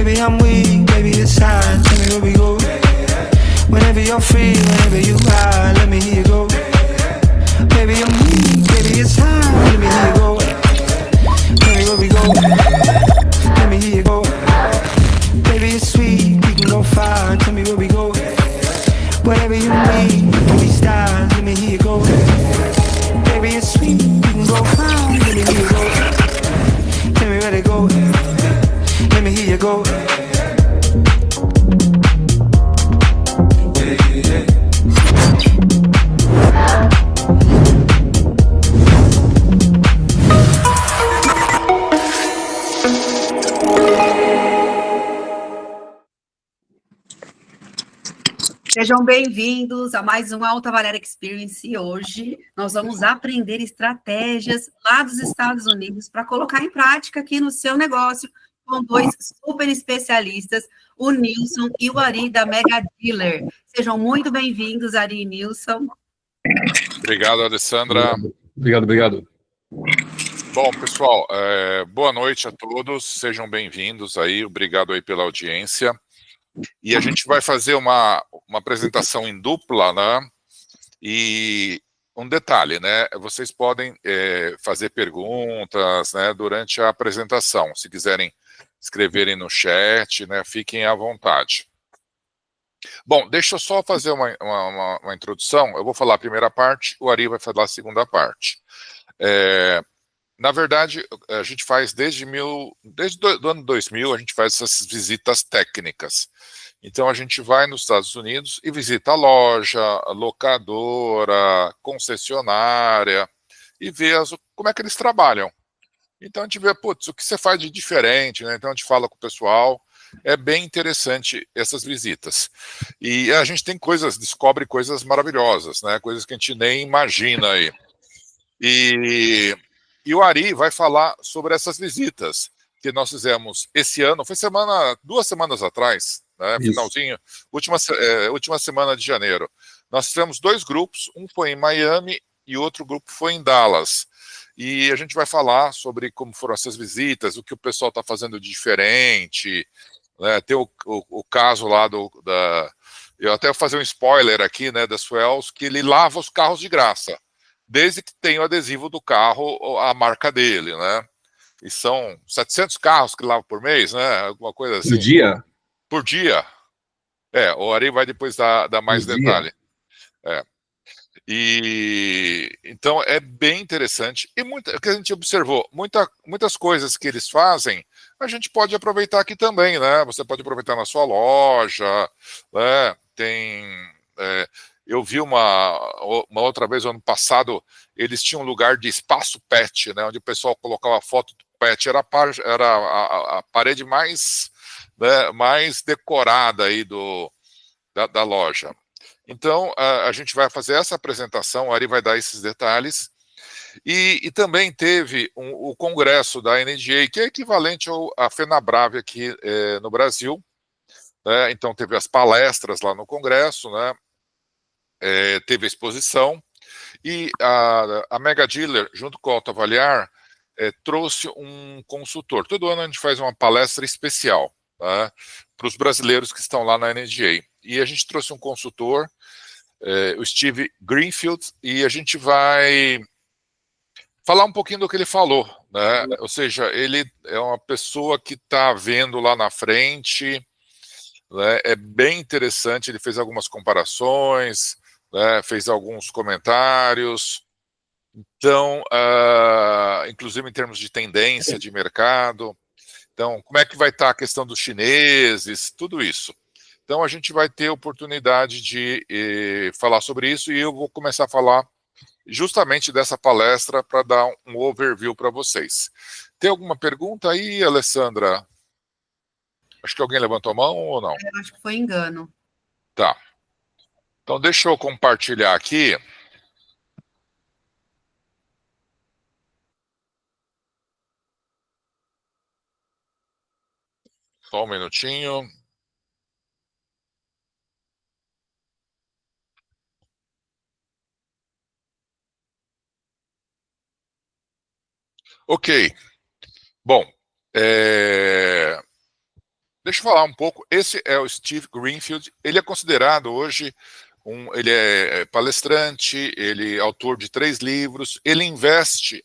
Maybe I'm weak, maybe it's time. Tell me where we go. Whenever you're free, whenever you high, let me hear you go. Maybe I'm weak, maybe it's time. Let me hear you go. Tell me where we go. Let me hear you go. Baby, it's sweet, we can go far. Tell me where we go. Whatever you need, give me stars. Let me hear you go. Baby, it's sweet, we can go far. Let me hear you go. Tell me where to go. Let me hear you go. Sejam bem-vindos a mais um Alta Valera Experience e hoje nós vamos aprender estratégias lá dos Estados Unidos para colocar em prática aqui no seu negócio com dois super especialistas, o Nilson e o Ari da Mega Dealer. Sejam muito bem-vindos, Ari e Nilson. Obrigado, Alessandra. Obrigado. Bom, pessoal, boa noite a todos, sejam bem-vindos aí, obrigado aí pela audiência. E a gente vai fazer uma apresentação em dupla, né? E um detalhe, né? Vocês podem fazer perguntas, né, durante a apresentação. Se quiserem escreverem no chat, né, fiquem à vontade. Bom, deixa eu só fazer uma introdução. Eu vou falar a primeira parte, o Ari vai falar a segunda parte. Na verdade, a gente faz desde o ano 2000, a gente faz essas visitas técnicas. Então, a gente vai nos Estados Unidos e visita a loja, a locadora, concessionária, e vê como é que eles trabalham. Então, a gente vê, putz, o que você faz de diferente, né? Então, a gente fala com o pessoal. É bem interessante essas visitas. E a gente descobre coisas maravilhosas, né? Coisas que a gente nem imagina aí. E o Ari vai falar sobre essas visitas que nós fizemos esse ano. Foi 2 semanas atrás, né, finalzinho, última semana de janeiro. Nós tivemos 2 grupos, um foi em Miami e outro grupo foi em Dallas. E a gente vai falar sobre como foram essas visitas, o que o pessoal está fazendo de diferente, né, tem o caso lá eu até vou fazer um spoiler aqui, né, da Swells, que ele lava os carros de graça, desde que tenha o adesivo do carro, a marca dele, né? E são 700 carros que lava por mês, né? Alguma coisa assim. Por dia? Por dia. O Ari vai depois dar mais detalhe. E então é bem interessante. E o que a gente observou, muitas coisas que eles fazem, a gente pode aproveitar aqui também, né? Você pode aproveitar na sua loja, né? Eu vi uma outra vez, ano passado, eles tinham um lugar de espaço pet, né, onde o pessoal colocava foto do pet, era a parede mais, né, mais decorada aí da loja. Então, a gente vai fazer essa apresentação, o Ari vai dar esses detalhes, e também teve o congresso da NGA, que é equivalente à FenaBrave aqui no Brasil, né, então teve as palestras lá no congresso, né, teve a exposição, e a Mega Dealer, junto com a Alta Avaliar, trouxe um consultor. Todo ano a gente faz uma palestra especial, tá, para os brasileiros que estão lá na NGA. E a gente trouxe um consultor, o Steve Greenfield, e a gente vai falar um pouquinho do que ele falou, né? Ou seja, ele é uma pessoa que está vendo lá na frente, né? É bem interessante, ele fez algumas comparações, né, fez alguns comentários, então, inclusive em termos de tendência de mercado, então, como é que vai estar a questão dos chineses, tudo isso. Então, a gente vai ter oportunidade de falar sobre isso e eu vou começar a falar justamente dessa palestra para dar um overview para vocês. Tem alguma pergunta aí, Alessandra? Acho que alguém levantou a mão ou não? Acho que foi engano. Tá. Então, deixa eu compartilhar aqui. Só um minutinho. Ok. Bom, deixa eu falar um pouco. Esse é o Steve Greenfield. Ele é considerado hoje ele é palestrante, ele é autor de 3 livros, ele investe,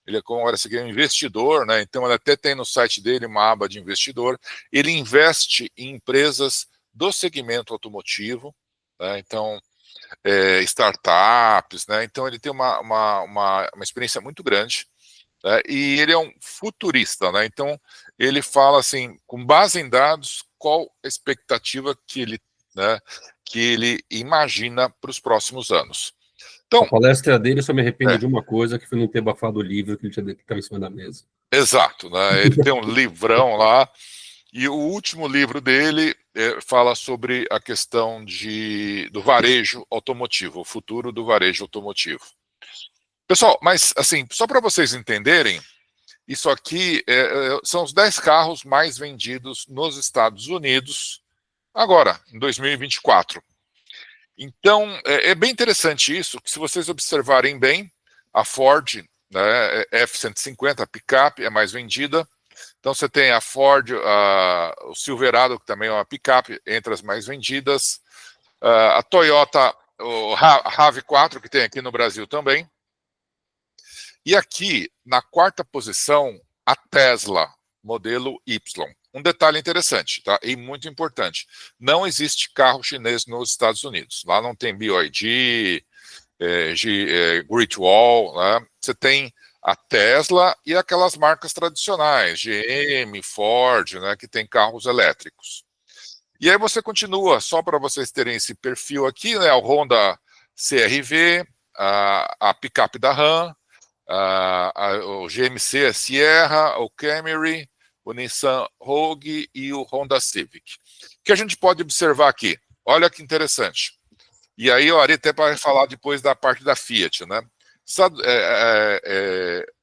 ele é como esse aqui, um investidor, né? Então ele até tem no site dele uma aba de investidor. Ele investe em empresas do segmento automotivo, né? Então startups, né? Então ele tem uma experiência muito grande, né? E ele é um futurista, né? Então ele fala assim, com base em dados, qual a expectativa que ele, né, que ele imagina para os próximos anos. Então, a palestra dele só me arrependo de uma coisa, que foi não ter abafado o livro que ele tinha que estava em cima da mesa. Exato, né? Ele tem um livrão lá, e o último livro dele fala sobre a questão do varejo automotivo, o futuro do varejo automotivo. Pessoal, mas assim, só para vocês entenderem, isso aqui são os 10 carros mais vendidos nos Estados Unidos agora, em 2024. Então, é bem interessante isso, que se vocês observarem bem, a Ford, né, F-150, a picape, é mais vendida. Então, você tem a Ford, o Silverado, que também é uma picape, entre as mais vendidas. A Toyota, o RAV4, que tem aqui no Brasil também. E aqui, na 4ª posição, a Tesla, modelo Y. Um detalhe interessante, tá? E muito importante. Não existe carro chinês nos Estados Unidos. Lá não tem BYD, Great Wall, né? Você tem a Tesla e aquelas marcas tradicionais, GM, Ford, né? Que tem carros elétricos. E aí você continua, só para vocês terem esse perfil aqui, né? O Honda CR-V, a picape da Ram, o GMC Sierra, o Camry, o Nissan Rogue e o Honda Civic. O que a gente pode observar aqui? Olha que interessante. E aí o Ari até vai falar depois da parte da Fiat, né?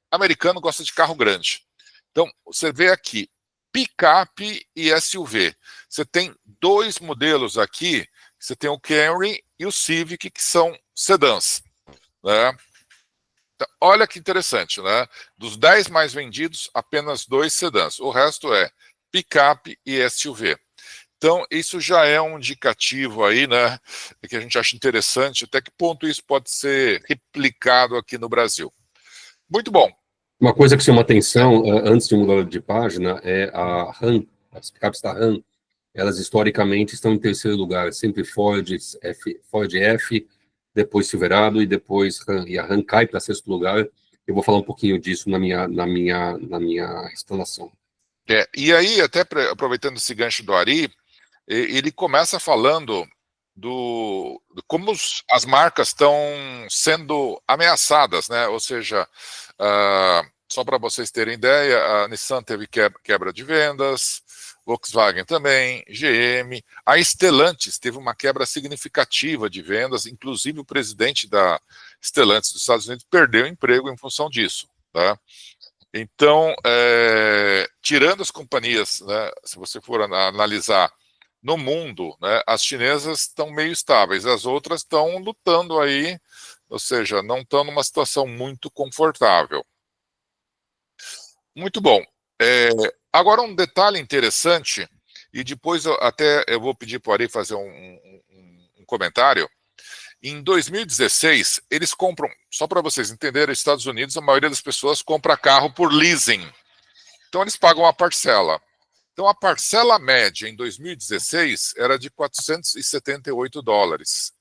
Americano gosta de carro grande. Então, você vê aqui, picape e SUV. Você tem 2 modelos aqui, você tem o Camry e o Civic, que são sedãs, né? Olha que interessante, né? Dos 10 mais vendidos, apenas 2 sedãs. O resto é picape e SUV. Então, isso já é um indicativo aí, né? Que a gente acha interessante, até que ponto isso pode ser replicado aqui no Brasil. Muito bom. Uma coisa que chama atenção, antes de mudar de página, é a Ram, as picapes da Ram, elas historicamente estão em 3º lugar, sempre Ford F, depois Silverado e depois Ram, e a Ram cai para 6º lugar. Eu vou falar um pouquinho disso na minha explanação. E aí, até aproveitando esse gancho do Ari, ele começa falando de como as marcas estão sendo ameaçadas, né? Ou seja, só para vocês terem ideia, a Nissan teve quebra de vendas, Volkswagen também, GM, a Stellantis teve uma quebra significativa de vendas, inclusive o presidente da Stellantis dos Estados Unidos perdeu o emprego em função disso, tá? Então, tirando as companhias, né, se você for analisar no mundo, né, as chinesas estão meio estáveis, as outras estão lutando aí, ou seja, não estão numa situação muito confortável. Muito bom. Agora um detalhe interessante, e depois eu vou pedir para o Ari fazer um comentário. Em 2016, eles compram, só para vocês entenderem, nos Estados Unidos, a maioria das pessoas compra carro por leasing. Então eles pagam a parcela. Então a parcela média em 2016 era de $478.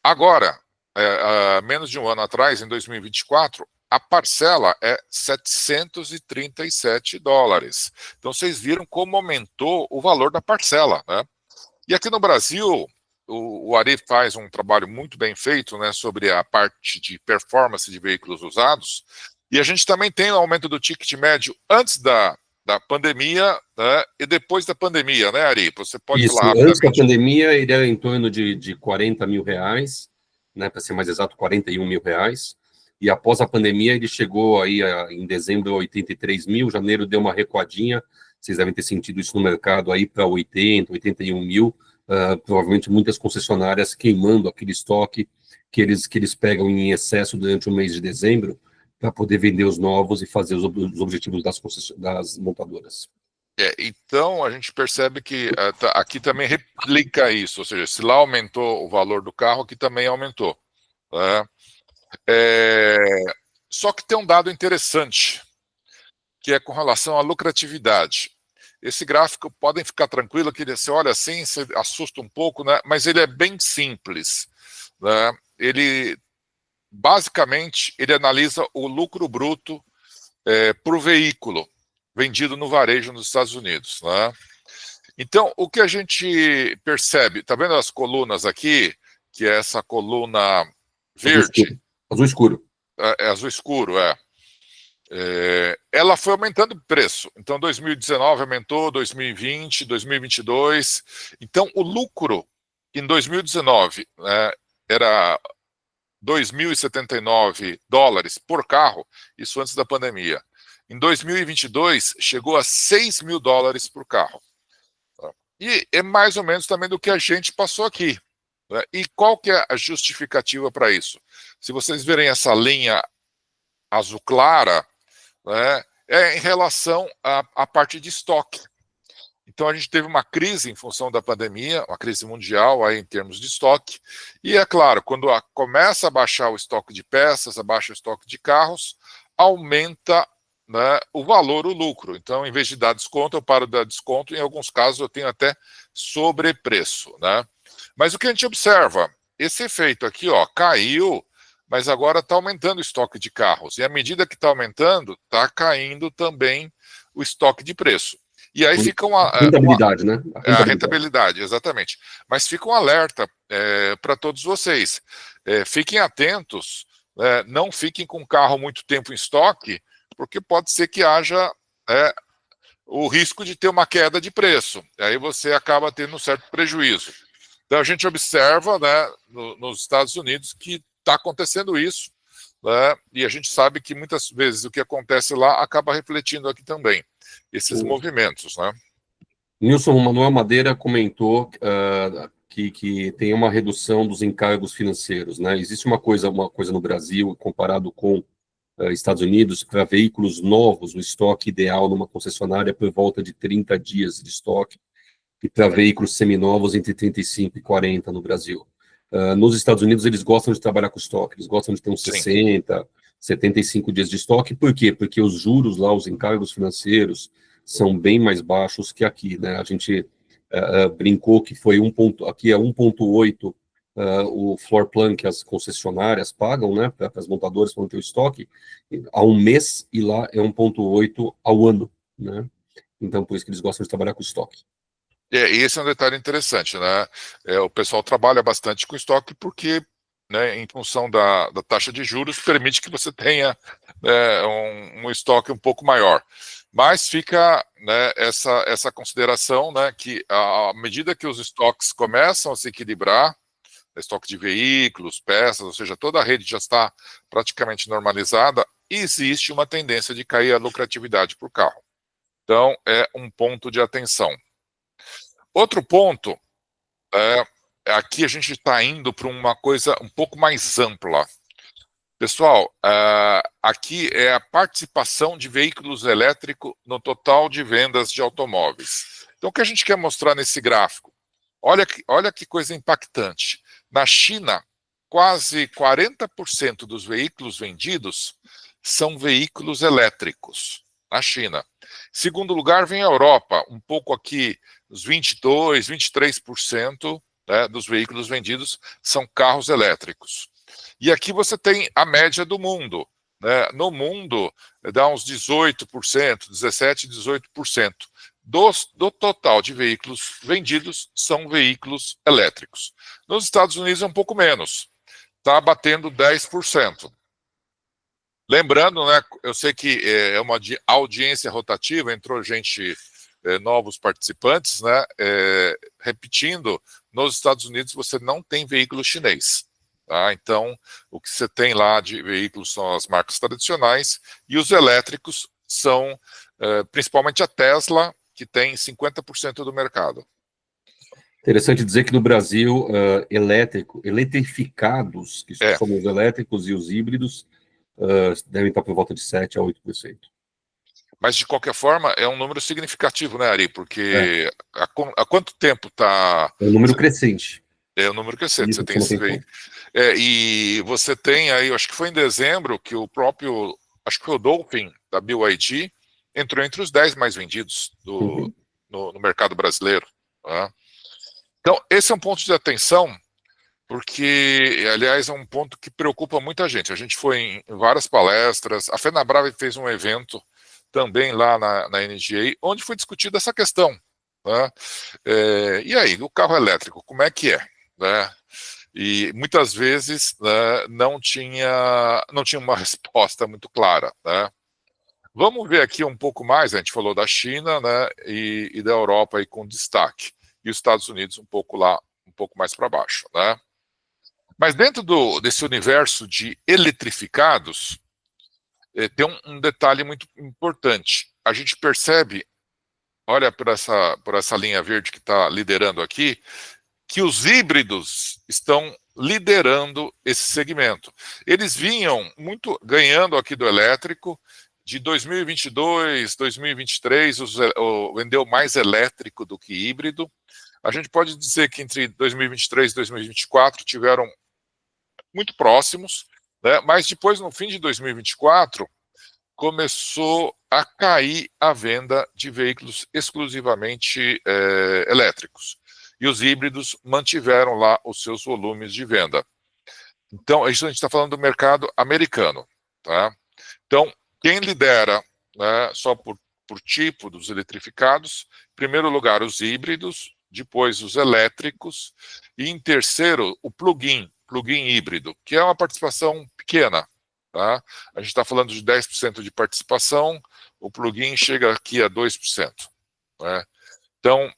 Agora, menos de um ano atrás, em 2024, a parcela é $737. Então vocês viram como aumentou o valor da parcela, né? E aqui no Brasil, o Ari faz um trabalho muito bem feito, né, sobre a parte de performance de veículos usados, e a gente também tem o aumento do ticket médio antes da pandemia, né, e depois da pandemia, né, Ari? Você pode falar rapidamente. Antes da pandemia, ele era em torno de 40 mil reais, né, para ser mais exato, 41 mil reais. E após a pandemia, ele chegou aí em dezembro a 83 mil, janeiro deu uma recuadinha, vocês devem ter sentido isso no mercado aí para 80, 81 mil, provavelmente muitas concessionárias queimando aquele estoque que eles pegam em excesso durante o mês de dezembro para poder vender os novos e fazer os objetivos das montadoras. Então, a gente percebe que aqui também replica isso, ou seja, se lá aumentou o valor do carro, aqui também aumentou. Né? Só que tem um dado interessante, que é com relação à lucratividade. Esse gráfico, podem ficar tranquilo, que você olha assim, você assusta um pouco, né? Mas ele é bem simples. Né? Basicamente, ele analisa o lucro bruto por veículo vendido no varejo nos Estados Unidos. Né? Então, o que a gente percebe, tá vendo as colunas aqui, que é essa coluna verde? Azul escuro. Azul escuro, ela foi aumentando o preço. Então, 2019 aumentou, 2020, 2022. Então, o lucro em 2019 era $2.079 por carro, isso antes da pandemia. Em 2022, chegou a $6.000 por carro. E é mais ou menos também do que a gente passou aqui. Né? E qual que é a justificativa para isso? Se vocês verem essa linha azul clara, né, é em relação à parte de estoque. Então, a gente teve uma crise em função da pandemia, uma crise mundial aí em termos de estoque, e é claro, quando começa a baixar o estoque de peças, abaixa o estoque de carros, aumenta, né, o valor, o lucro. Então, em vez de dar desconto, eu paro de dar desconto, em alguns casos eu tenho até sobrepreço. Né? Mas o que a gente observa, esse efeito aqui, caiu, mas agora está aumentando o estoque de carros. E à medida que está aumentando, está caindo também o estoque de preço. E aí fica rentabilidade, né? A rentabilidade, exatamente. Mas fica um alerta para todos vocês. Fiquem atentos, não fiquem com o carro muito tempo em estoque, porque pode ser que haja o risco de ter uma queda de preço. Aí você acaba tendo um certo prejuízo. Então a gente observa, né, nos Estados Unidos que está acontecendo isso, né, e a gente sabe que muitas vezes o que acontece lá acaba refletindo aqui também, esses movimentos. Né? Nilson, o Manuel Madeira comentou que tem uma redução dos encargos financeiros. Né? Existe uma coisa no Brasil, comparado com Estados Unidos, para veículos novos, o estoque ideal numa concessionária é por volta de 30 dias de estoque, e para veículos seminovos entre 35 e 40 no Brasil. Nos Estados Unidos, eles gostam de trabalhar com estoque, eles gostam de ter uns 60, 75 dias de estoque. Por quê? Porque os juros lá, os encargos financeiros, são bem mais baixos que aqui. Né? A gente brincou que foi aqui é 1,8 o floor plan que as concessionárias pagam, né, para as montadoras manter o estoque, há um mês, e lá é 1,8 ao ano. Né? Então, por isso que eles gostam de trabalhar com estoque. E esse é um detalhe interessante, né? O pessoal trabalha bastante com estoque porque, né, em função da taxa de juros, permite que você tenha um estoque um pouco maior. Mas fica, né, essa consideração, né, que à medida que os estoques começam a se equilibrar, estoque de veículos, peças, ou seja, toda a rede já está praticamente normalizada, existe uma tendência de cair a lucratividade por carro. Então, é um ponto de atenção. Outro ponto, aqui a gente está indo para uma coisa um pouco mais ampla. Pessoal, aqui é a participação de veículos elétricos no total de vendas de automóveis. Então, o que a gente quer mostrar nesse gráfico? Olha que coisa impactante. Na China, quase 40% dos veículos vendidos são veículos elétricos. Na China. Em segundo lugar, vem a Europa, um pouco aqui, os 22%, 23%, né, dos veículos vendidos são carros elétricos. E aqui você tem a média do mundo. Né? No mundo, dá uns 18%, 17%, 18%. Do total de veículos vendidos são veículos elétricos. Nos Estados Unidos é um pouco menos, está batendo 10%. Lembrando, né, eu sei que é uma audiência rotativa, entrou gente, novos participantes, né, repetindo, nos Estados Unidos você não tem veículo chinês. Tá? Então, o que você tem lá de veículos são as marcas tradicionais, e os elétricos são, principalmente a Tesla, que tem 50% do mercado. Interessante dizer que no Brasil, eletrificados, que são os elétricos e os híbridos, devem estar por volta de 7% a 8%. Mas, de qualquer forma, é um número significativo, né, Ari? Porque há quanto tempo está... É um número crescente. É um número crescente, Isso você que tem chama esse atenção. veículo. E você tem aí, eu acho que foi em dezembro, que o próprio, acho que foi o Dolphin, da BYD, entrou entre os 10 mais vendidos Uhum. no mercado brasileiro. Tá? Então, esse é um ponto de atenção, porque, aliás, é um ponto que preocupa muita gente. A gente foi em várias palestras, a FenaBrave fez um evento também lá na NGA, onde foi discutida essa questão. Né? E aí, o carro elétrico, como é que é? Né? E muitas vezes, né, não tinha uma resposta muito clara. Né? Vamos ver aqui um pouco mais, a gente falou da China, né, e da Europa aí com destaque, e os Estados Unidos um pouco mais para baixo. Né? Mas dentro desse universo de eletrificados, tem um detalhe muito importante. A gente percebe, olha por essa linha verde que está liderando aqui, que os híbridos estão liderando esse segmento. Eles vinham muito ganhando aqui do elétrico. De 2022, 2023, vendeu mais elétrico do que híbrido. A gente pode dizer que entre 2023 e 2024 tiveram muito próximos, né? Mas depois, no fim de 2024, começou a cair a venda de veículos exclusivamente elétricos. E os híbridos mantiveram lá os seus volumes de venda. Então, isso a gente está falando do mercado americano. Tá? Então, quem lidera, né, só por tipo dos eletrificados, em primeiro lugar os híbridos, depois os elétricos, e em terceiro o plug-in híbrido, que é uma participação pequena. Tá? A gente está falando de 10% de participação, o plug-in chega aqui a 2%. Né? Então,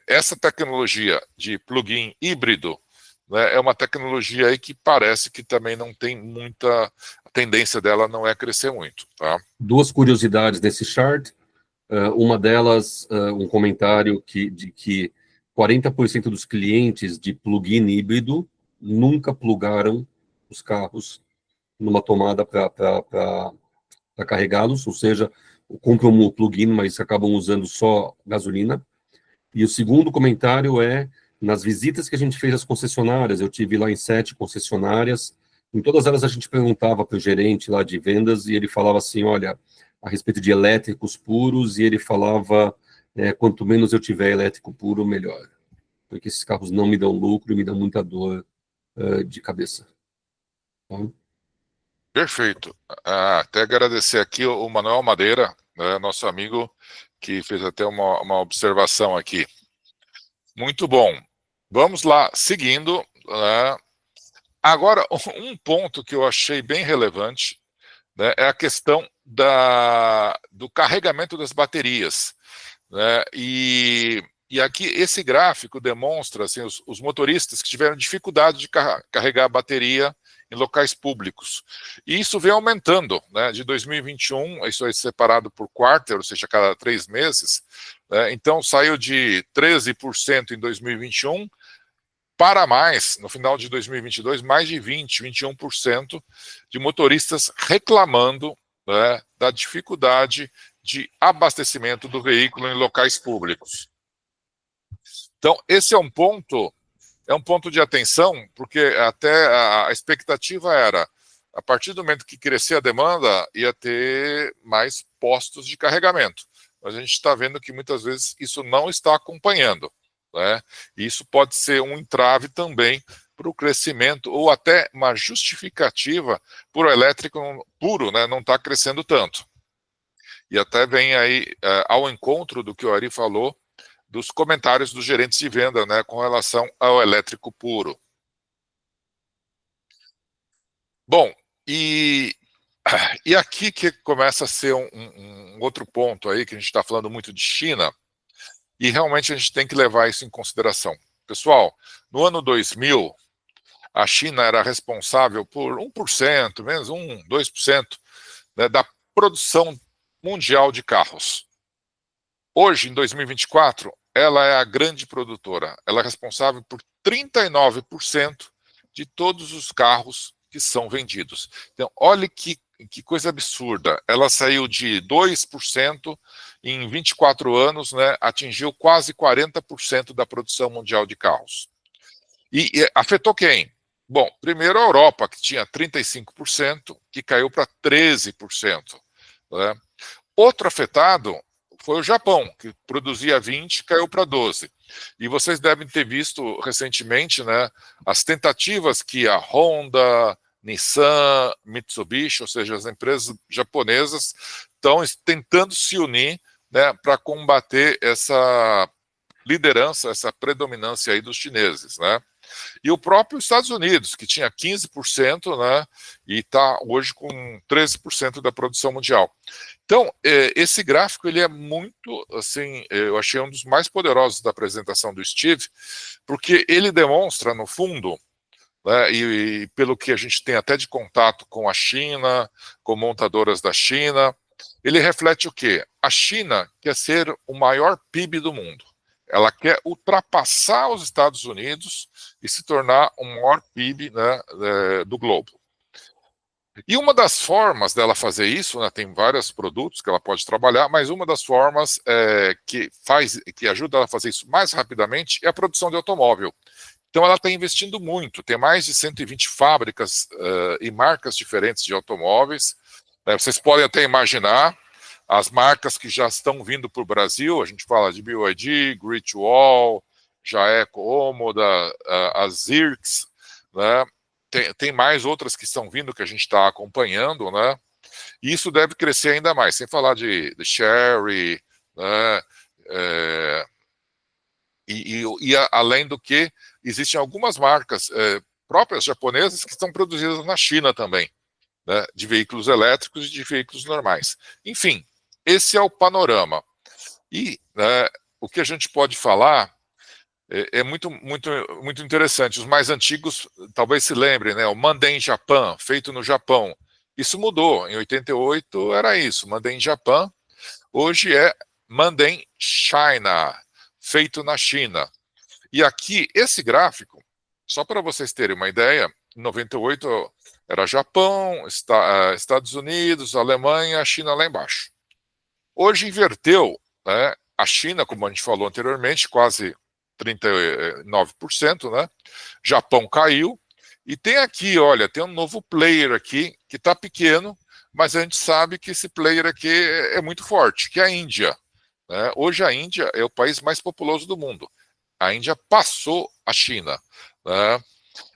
essa tecnologia de plug-in híbrido, né, é uma tecnologia aí que parece que também não tem muita... A tendência dela não é crescer muito. Tá? Duas curiosidades desse chart. Uma delas, um comentário de que 40% dos clientes de plug-in híbrido nunca plugaram os carros numa tomada para carregá-los, ou seja, compram um plug-in, mas acabam usando só gasolina. E o segundo comentário é, nas visitas que a gente fez às concessionárias, eu tive lá em 7 concessionárias, em todas elas a gente perguntava para o gerente lá de vendas, e ele falava assim, olha, a respeito de elétricos puros, e ele falava, quanto menos eu tiver elétrico puro, melhor. Porque esses carros não me dão lucro e me dão muita dor de cabeça. Tá? Perfeito. Até agradecer aqui o Manuel Madeira, né, nosso amigo, que fez até uma observação aqui. Muito bom. Vamos lá, seguindo. Né? Agora, um ponto que eu achei bem relevante, né, é a questão do carregamento das baterias. Né? E aqui esse gráfico demonstra assim, os motoristas que tiveram dificuldade de carregar a bateria em locais públicos. E isso vem aumentando, né? De 2021, isso é separado por quarter, ou seja, a cada 3 meses. Né? Então, saiu de 13% em 2021 para mais, no final de 2022, mais de 21% de motoristas reclamando, né, da dificuldade de abastecimento do veículo em locais públicos. Então, esse é um ponto de atenção, porque até a expectativa era, a partir do momento que crescer a demanda, ia ter mais postos de carregamento. Mas a gente está vendo que muitas vezes isso não está acompanhando. Né? E isso pode ser um entrave também para o crescimento, ou até uma justificativa por o elétrico puro, né, não está crescendo tanto. E até vem aí ao encontro do que o Ari falou, dos comentários dos gerentes de venda, né, com relação ao elétrico puro. Bom, e aqui que começa a ser um outro ponto aí, que a gente está falando muito de China, e realmente a gente tem que levar isso em consideração. Pessoal, no ano 2000, a China era responsável por 1%, menos 2%, né, da produção mundial de carros. Hoje, em 2024, ela é a grande produtora. Ela é responsável por 39% de todos os carros que são vendidos. Então, olhe que que coisa absurda, ela saiu de 2% em 24 anos, né, atingiu quase 40% da produção mundial de carros. E afetou quem? Bom, primeiro a Europa, que tinha 35%, que caiu para 13%. Né? Outro afetado foi o Japão, que produzia 20%, caiu para 12%. E vocês devem ter visto recentemente, né, as tentativas que a Honda, Nissan, Mitsubishi, ou seja, as empresas japonesas, estão tentando se unir, né, para combater essa liderança, essa predominância aí dos chineses, né? E o próprio Estados Unidos, que tinha 15%, né, e está hoje com 13% da produção mundial. Então, esse gráfico ele é muito, assim, eu achei um dos mais poderosos da apresentação do Steve, porque ele demonstra, no fundo, né, e pelo que a gente tem até de contato com a China, com montadoras da China, ele reflete o quê? A China quer ser o maior PIB do mundo. Ela quer ultrapassar os Estados Unidos e se tornar o maior PIB, né, do globo. E uma das formas dela fazer isso, né, tem vários produtos que ela pode trabalhar, mas uma das formas que ajuda ela a fazer isso mais rapidamente é a produção de automóvel. Então ela está investindo muito, tem mais de 120 fábricas e marcas diferentes de automóveis. Vocês podem até imaginar as marcas que já estão vindo para o Brasil, a gente fala de BYD, Great Wall, Jaeco, Omoda, a Zirx, né? Tem mais outras que estão vindo que a gente está acompanhando, né? E isso deve crescer ainda mais, sem falar de Chery, né? Além do que, existem algumas marcas próprias japonesas que estão produzidas na China também, né? De veículos elétricos e de veículos normais. Enfim, esse é o panorama. E o que a gente pode falar é muito interessante. Os mais antigos talvez se lembrem, né? O Made in Japan, feito no Japão. Isso mudou. Em 88 era isso, Made in Japan. Hoje é Made in China, feito na China. E aqui, esse gráfico, só para vocês terem uma ideia, em 98 era Japão, Estados Unidos, Alemanha, China lá embaixo. Hoje inverteu, né? A China, como a gente falou anteriormente, quase 39%, né? Japão caiu. E tem aqui, olha, tem um novo player aqui, que está pequeno, mas a gente sabe que esse player aqui é muito forte, que é a Índia. Né? Hoje a Índia é o país mais populoso do mundo. A Índia passou a China. Né?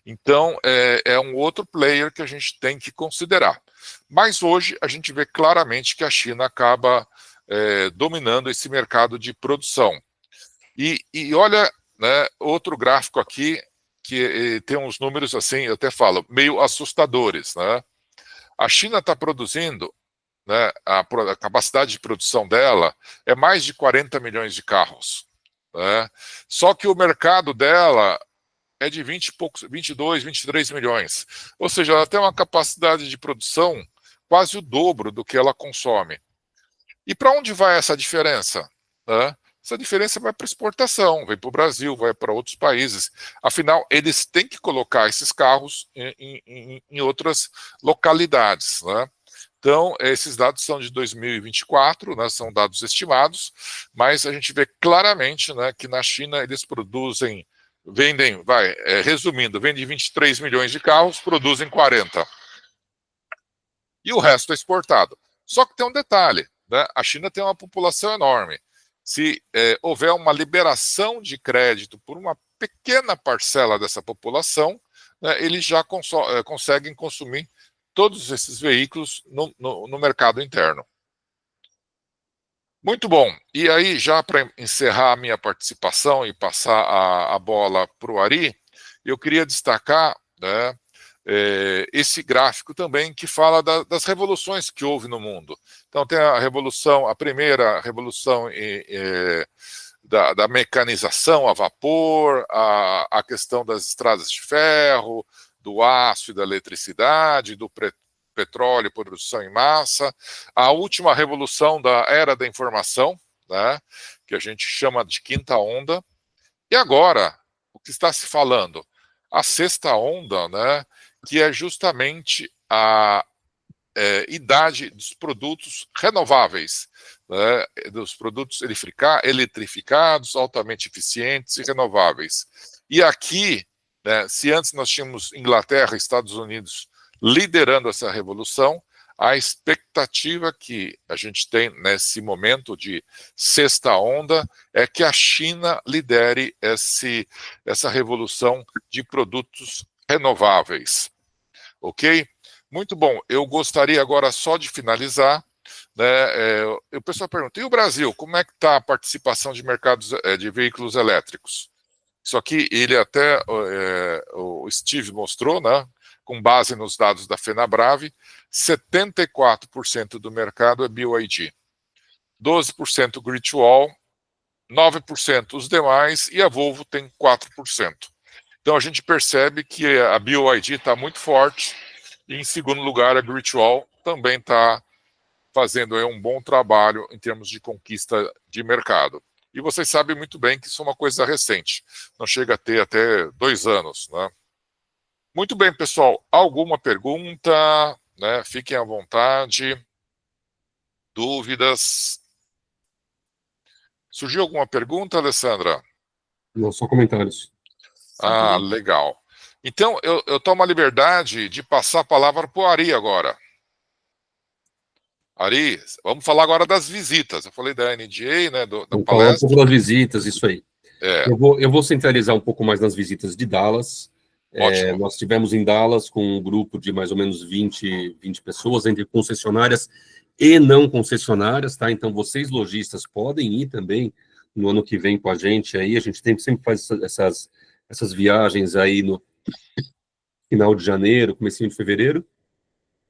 Então, é um outro player que a gente tem que considerar. Mas hoje a gente vê claramente que a China acaba dominando esse mercado de produção. E olha, né, outro gráfico aqui, que tem uns números assim, eu até falo, meio assustadores. Né? A China está produzindo, né, a capacidade de produção dela é mais de 40 milhões de carros. Né? Só que o mercado dela é de 22, 23 milhões. Ou seja, ela tem uma capacidade de produção quase o dobro do que ela consome. E para onde vai essa diferença? Né? Essa diferença vai para exportação, vai para o Brasil, vai para outros países. Afinal, eles têm que colocar esses carros em outras localidades. Né? Então, esses dados são de 2024, né, são dados estimados, mas a gente vê claramente, né, que na China eles vendem, resumindo, vendem 23 milhões de carros, produzem 40. E o resto é exportado. Só que tem um detalhe, né? A China tem uma população enorme. Se houver uma liberação de crédito por uma pequena parcela dessa população, né, eles já conseguem consumir todos esses veículos no mercado interno. Muito bom. E aí, já para encerrar a minha participação e passar a bola para o Ari, eu queria destacar, né, esse gráfico também que fala das revoluções que houve no mundo. Então tem a primeira revolução da mecanização a vapor, a questão das estradas de ferro, do aço e da eletricidade, do petróleo, produção em massa, a última revolução da era da informação, né, que a gente chama de quinta onda, e agora, o que está se falando? A sexta onda, né, que é justamente a idade dos produtos renováveis, né, dos produtos eletrificados, altamente eficientes e renováveis. E aqui, né, se antes nós tínhamos Inglaterra e Estados Unidos liderando essa revolução, a expectativa que a gente tem nesse momento de sexta onda é que a China lidere essa revolução de produtos renováveis. Ok? Muito bom. Eu gostaria agora só de finalizar, né, o pessoal pergunta, e o Brasil, como é que está a participação de mercados de veículos elétricos? Isso aqui, ele até, o Steve mostrou, né, com base nos dados da FenaBrave, 74% do mercado é BYD, 12% Great Wall, 9% os demais, e a Volvo tem 4%. Então a gente percebe que a BYD está muito forte, e em segundo lugar a Great Wall também está fazendo um bom trabalho em termos de conquista de mercado. E vocês sabem muito bem que isso é uma coisa recente, não chega a ter até 2 anos, né? Muito bem, pessoal. Alguma pergunta? Né? Fiquem à vontade. Dúvidas? Surgiu alguma pergunta, Alessandra? Não, só comentários. Ah, legal. Então, eu tomo a liberdade de passar a palavra para o Ari agora. Ari, vamos falar agora das visitas. Eu falei da NDA, né, da Vamos falar um palestra. pouco das visitas, isso aí. É. Eu vou centralizar um pouco mais nas visitas de Dallas. Nós tivemos em Dallas com um grupo de mais ou menos 20 pessoas, entre concessionárias e não concessionárias, tá? Então, vocês, lojistas, podem ir também no ano que vem com a gente aí. A gente sempre faz essas viagens aí no final de janeiro, comecinho de fevereiro.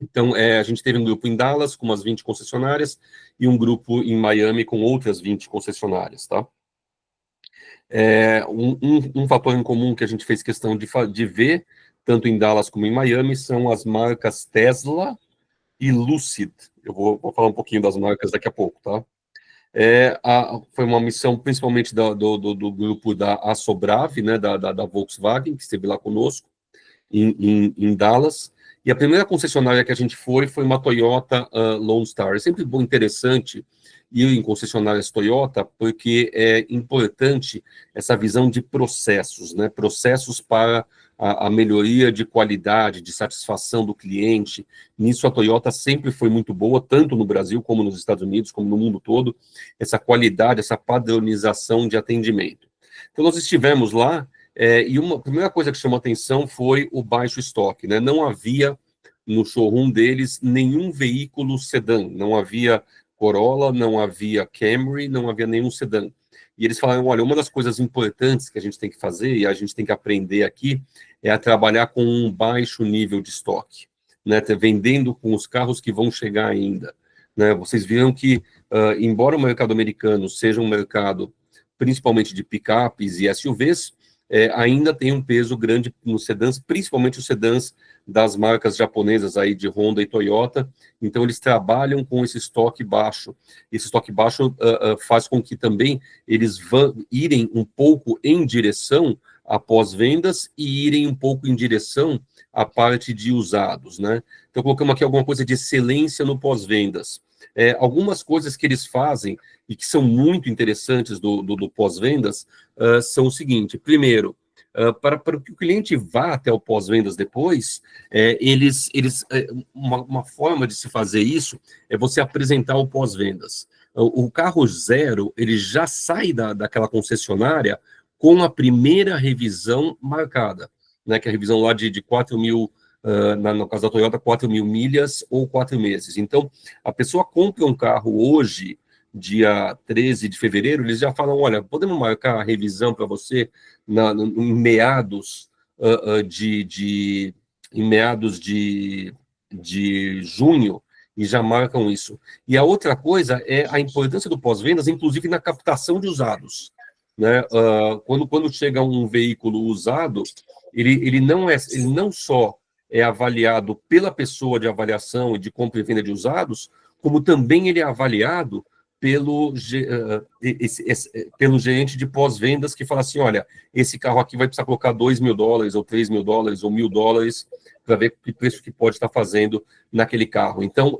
Então, a gente teve um grupo em Dallas com umas 20 concessionárias e um grupo em Miami com outras 20 concessionárias, tá? Um fator em comum que a gente fez questão de ver, tanto em Dallas como em Miami, são as marcas Tesla e Lucid. Eu vou falar um pouquinho das marcas daqui a pouco, tá? Foi uma missão principalmente do grupo da Assobrave, né, da Volkswagen, que esteve lá conosco, em Dallas. E a primeira concessionária que a gente foi uma Toyota Lone Star. É sempre bom, interessante ir em concessionárias Toyota, porque é importante essa visão de processos, né? Processos para a melhoria de qualidade, de satisfação do cliente. Nisso a Toyota sempre foi muito boa, tanto no Brasil como nos Estados Unidos, como no mundo todo, essa qualidade, essa padronização de atendimento. Então nós estivemos lá, e a primeira coisa que chamou atenção foi o baixo estoque, né? Não havia no showroom deles nenhum veículo sedã, não havia Corolla, não havia Camry, não havia nenhum sedã. E eles falaram, olha, uma das coisas importantes que a gente tem que fazer, e a gente tem que aprender aqui, é a trabalhar com um baixo nível de estoque, né? Vendendo com os carros que vão chegar ainda, né? Vocês viram que, embora o mercado americano seja um mercado principalmente de picapes e SUVs, ainda tem um peso grande nos sedãs, principalmente os sedãs das marcas japonesas aí de Honda e Toyota. Então eles trabalham com esse estoque baixo. Esse estoque baixo faz com que também eles irem um pouco em direção a pós-vendas e irem um pouco em direção à parte de usados, né? Então colocamos aqui alguma coisa de excelência no pós-vendas. Algumas coisas que eles fazem e que são muito interessantes do pós-vendas são o seguinte: primeiro, para que o cliente vá até o pós-vendas depois, uma forma de se fazer isso é você apresentar o pós-vendas. O carro zero, ele já sai daquela concessionária com a primeira revisão marcada, né, que é a revisão lá de 4.000, no caso da Toyota, 4.000 milhas ou 4 meses. Então, a pessoa compra um carro hoje, dia 13 de fevereiro, eles já falam, olha, podemos marcar a revisão para você em meados de junho, e já marcam isso. E a outra coisa é a importância do pós-vendas, inclusive na captação de usados, né? Quando chega um veículo usado, ele não só é avaliado pela pessoa de avaliação e de compra e venda de usados, como também ele é avaliado pelo gerente de pós-vendas que fala assim, olha, esse carro aqui vai precisar colocar $2.000, ou $3.000, ou $1.000, para ver que preço que pode estar fazendo naquele carro. Então,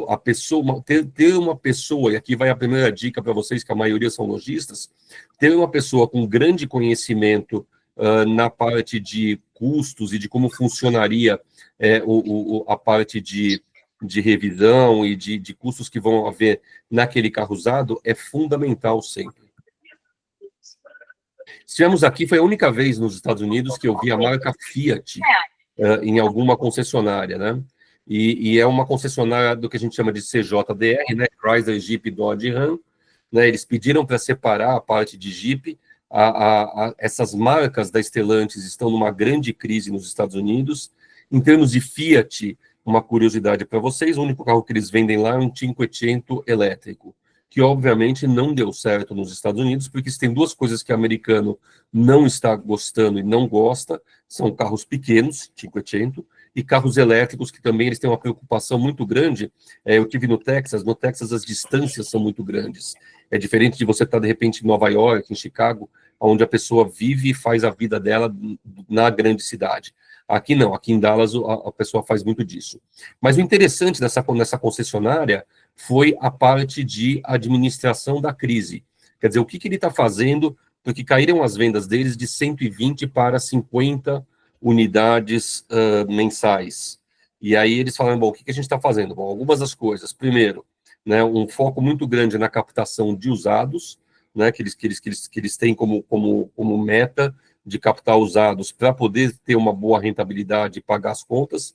a pessoa, ter uma pessoa, e aqui vai a primeira dica para vocês, que a maioria são lojistas, ter uma pessoa com grande conhecimento na parte de custos e de como funcionaria a parte de revisão e de custos que vão haver naquele carro usado é fundamental sempre. Estivemos aqui, foi a única vez nos Estados Unidos que eu vi a marca Fiat em alguma concessionária, né? E é uma concessionária do que a gente chama de CJDR, né? Chrysler, Jeep, Dodge, Ram, né? Eles pediram para separar a parte de Jeep. Essas marcas da Stellantis estão numa grande crise nos Estados Unidos. Em termos de Fiat, uma curiosidade para vocês, o único carro que eles vendem lá é um Cinquecento elétrico, que obviamente não deu certo nos Estados Unidos, porque tem duas coisas que o americano não está gostando e não gosta, são carros pequenos, Cinquecento, e carros elétricos, que também eles têm uma preocupação muito grande. Eu estive no Texas as distâncias são muito grandes. É diferente de você estar, de repente, em Nova York, em Chicago, onde a pessoa vive e faz a vida dela na grande cidade. Aqui não, aqui em Dallas a pessoa faz muito disso. Mas o interessante nessa concessionária foi a parte de administração da crise. Quer dizer, o que ele está fazendo, porque caíram as vendas deles de 120 para 50 unidades mensais. E aí eles falaram, bom, o que a gente está fazendo? Bom, algumas das coisas. Primeiro, né, um foco muito grande na captação de usados, né, que eles têm como meta de captar usados para poder ter uma boa rentabilidade e pagar as contas.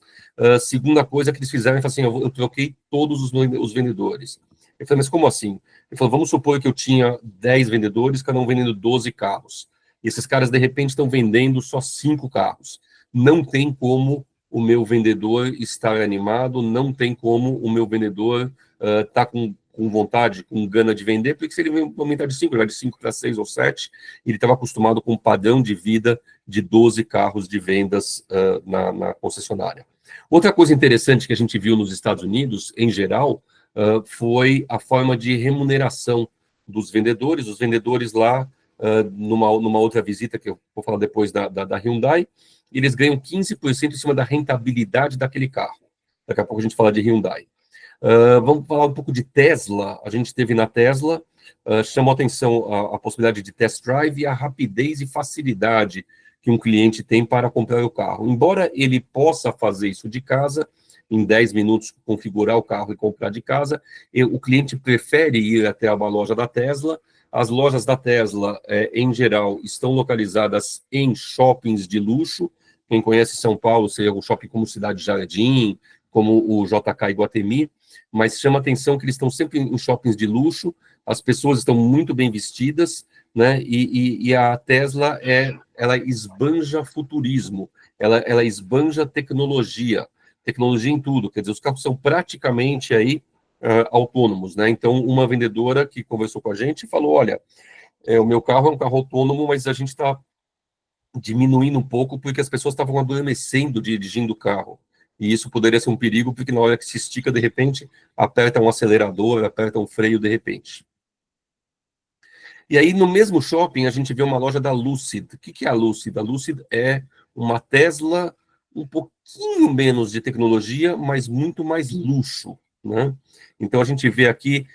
Segunda coisa que eles fizeram, foi assim, eu troquei todos os vendedores. Eu falei, mas como assim? Ele falou, vamos supor que eu tinha 10 vendedores, cada um vendendo 12 carros. E esses caras, de repente, estão vendendo só 5 carros. Não tem como o meu vendedor estar animado, não tem como o meu vendedor estar com vontade, com gana de vender, porque se ele aumentar de 5, ele vai de 5 para 6 ou 7, ele estava acostumado com um padrão de vida de 12 carros de vendas na concessionária. Outra coisa interessante que a gente viu nos Estados Unidos, em geral, foi a forma de remuneração dos vendedores. Os vendedores lá, numa outra visita, que eu vou falar depois da Hyundai, eles ganham 15% em cima da rentabilidade daquele carro. Daqui a pouco a gente fala de Hyundai. Vamos falar um pouco de Tesla. A gente esteve na Tesla, chamou a atenção a possibilidade de test drive e a rapidez e facilidade que um cliente tem para comprar o carro. Embora ele possa fazer isso de casa, em 10 minutos configurar o carro e comprar de casa, o cliente prefere ir até uma loja da Tesla. As lojas da Tesla, em geral, estão localizadas em shoppings de luxo. Quem conhece São Paulo, seria um shopping como Cidade Jardim, como o JK Iguatemi, mas chama atenção que eles estão sempre em shoppings de luxo, as pessoas estão muito bem vestidas, né? E a Tesla, ela esbanja futurismo, ela esbanja tecnologia em tudo, quer dizer, os carros são praticamente aí autônomos, né? Então, uma vendedora que conversou com a gente falou, olha, o meu carro é um carro autônomo, mas a gente está diminuindo um pouco porque as pessoas estavam adormecendo dirigindo o carro. E isso poderia ser um perigo, porque na hora que se estica, de repente, aperta um acelerador, aperta um freio de repente. E aí, no mesmo shopping, a gente vê uma loja da Lucid. O que é a Lucid? A Lucid é uma Tesla um pouquinho menos de tecnologia, mas muito mais luxo, né? Então, a gente vê aqui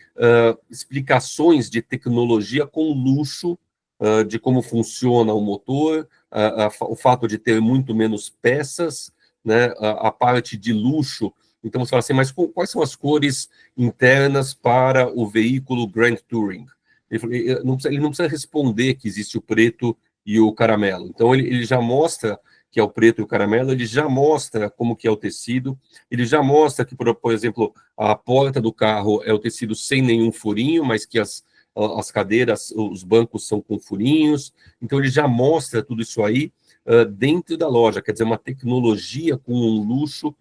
explicações de tecnologia com luxo, de como funciona o motor, o fato de ter muito menos peças, né, a parte de luxo. Então, você fala assim, mas quais são as cores internas para o veículo Grand Touring? Ele não precisa responder que existe o preto e o caramelo. Então, ele já mostra que é o preto e o caramelo, ele já mostra como que é o tecido, ele já mostra que, por exemplo, a porta do carro é o tecido sem nenhum furinho, mas que as cadeiras, os bancos são com furinhos. Então, ele já mostra tudo isso aí dentro da loja, quer dizer, uma tecnologia com um luxo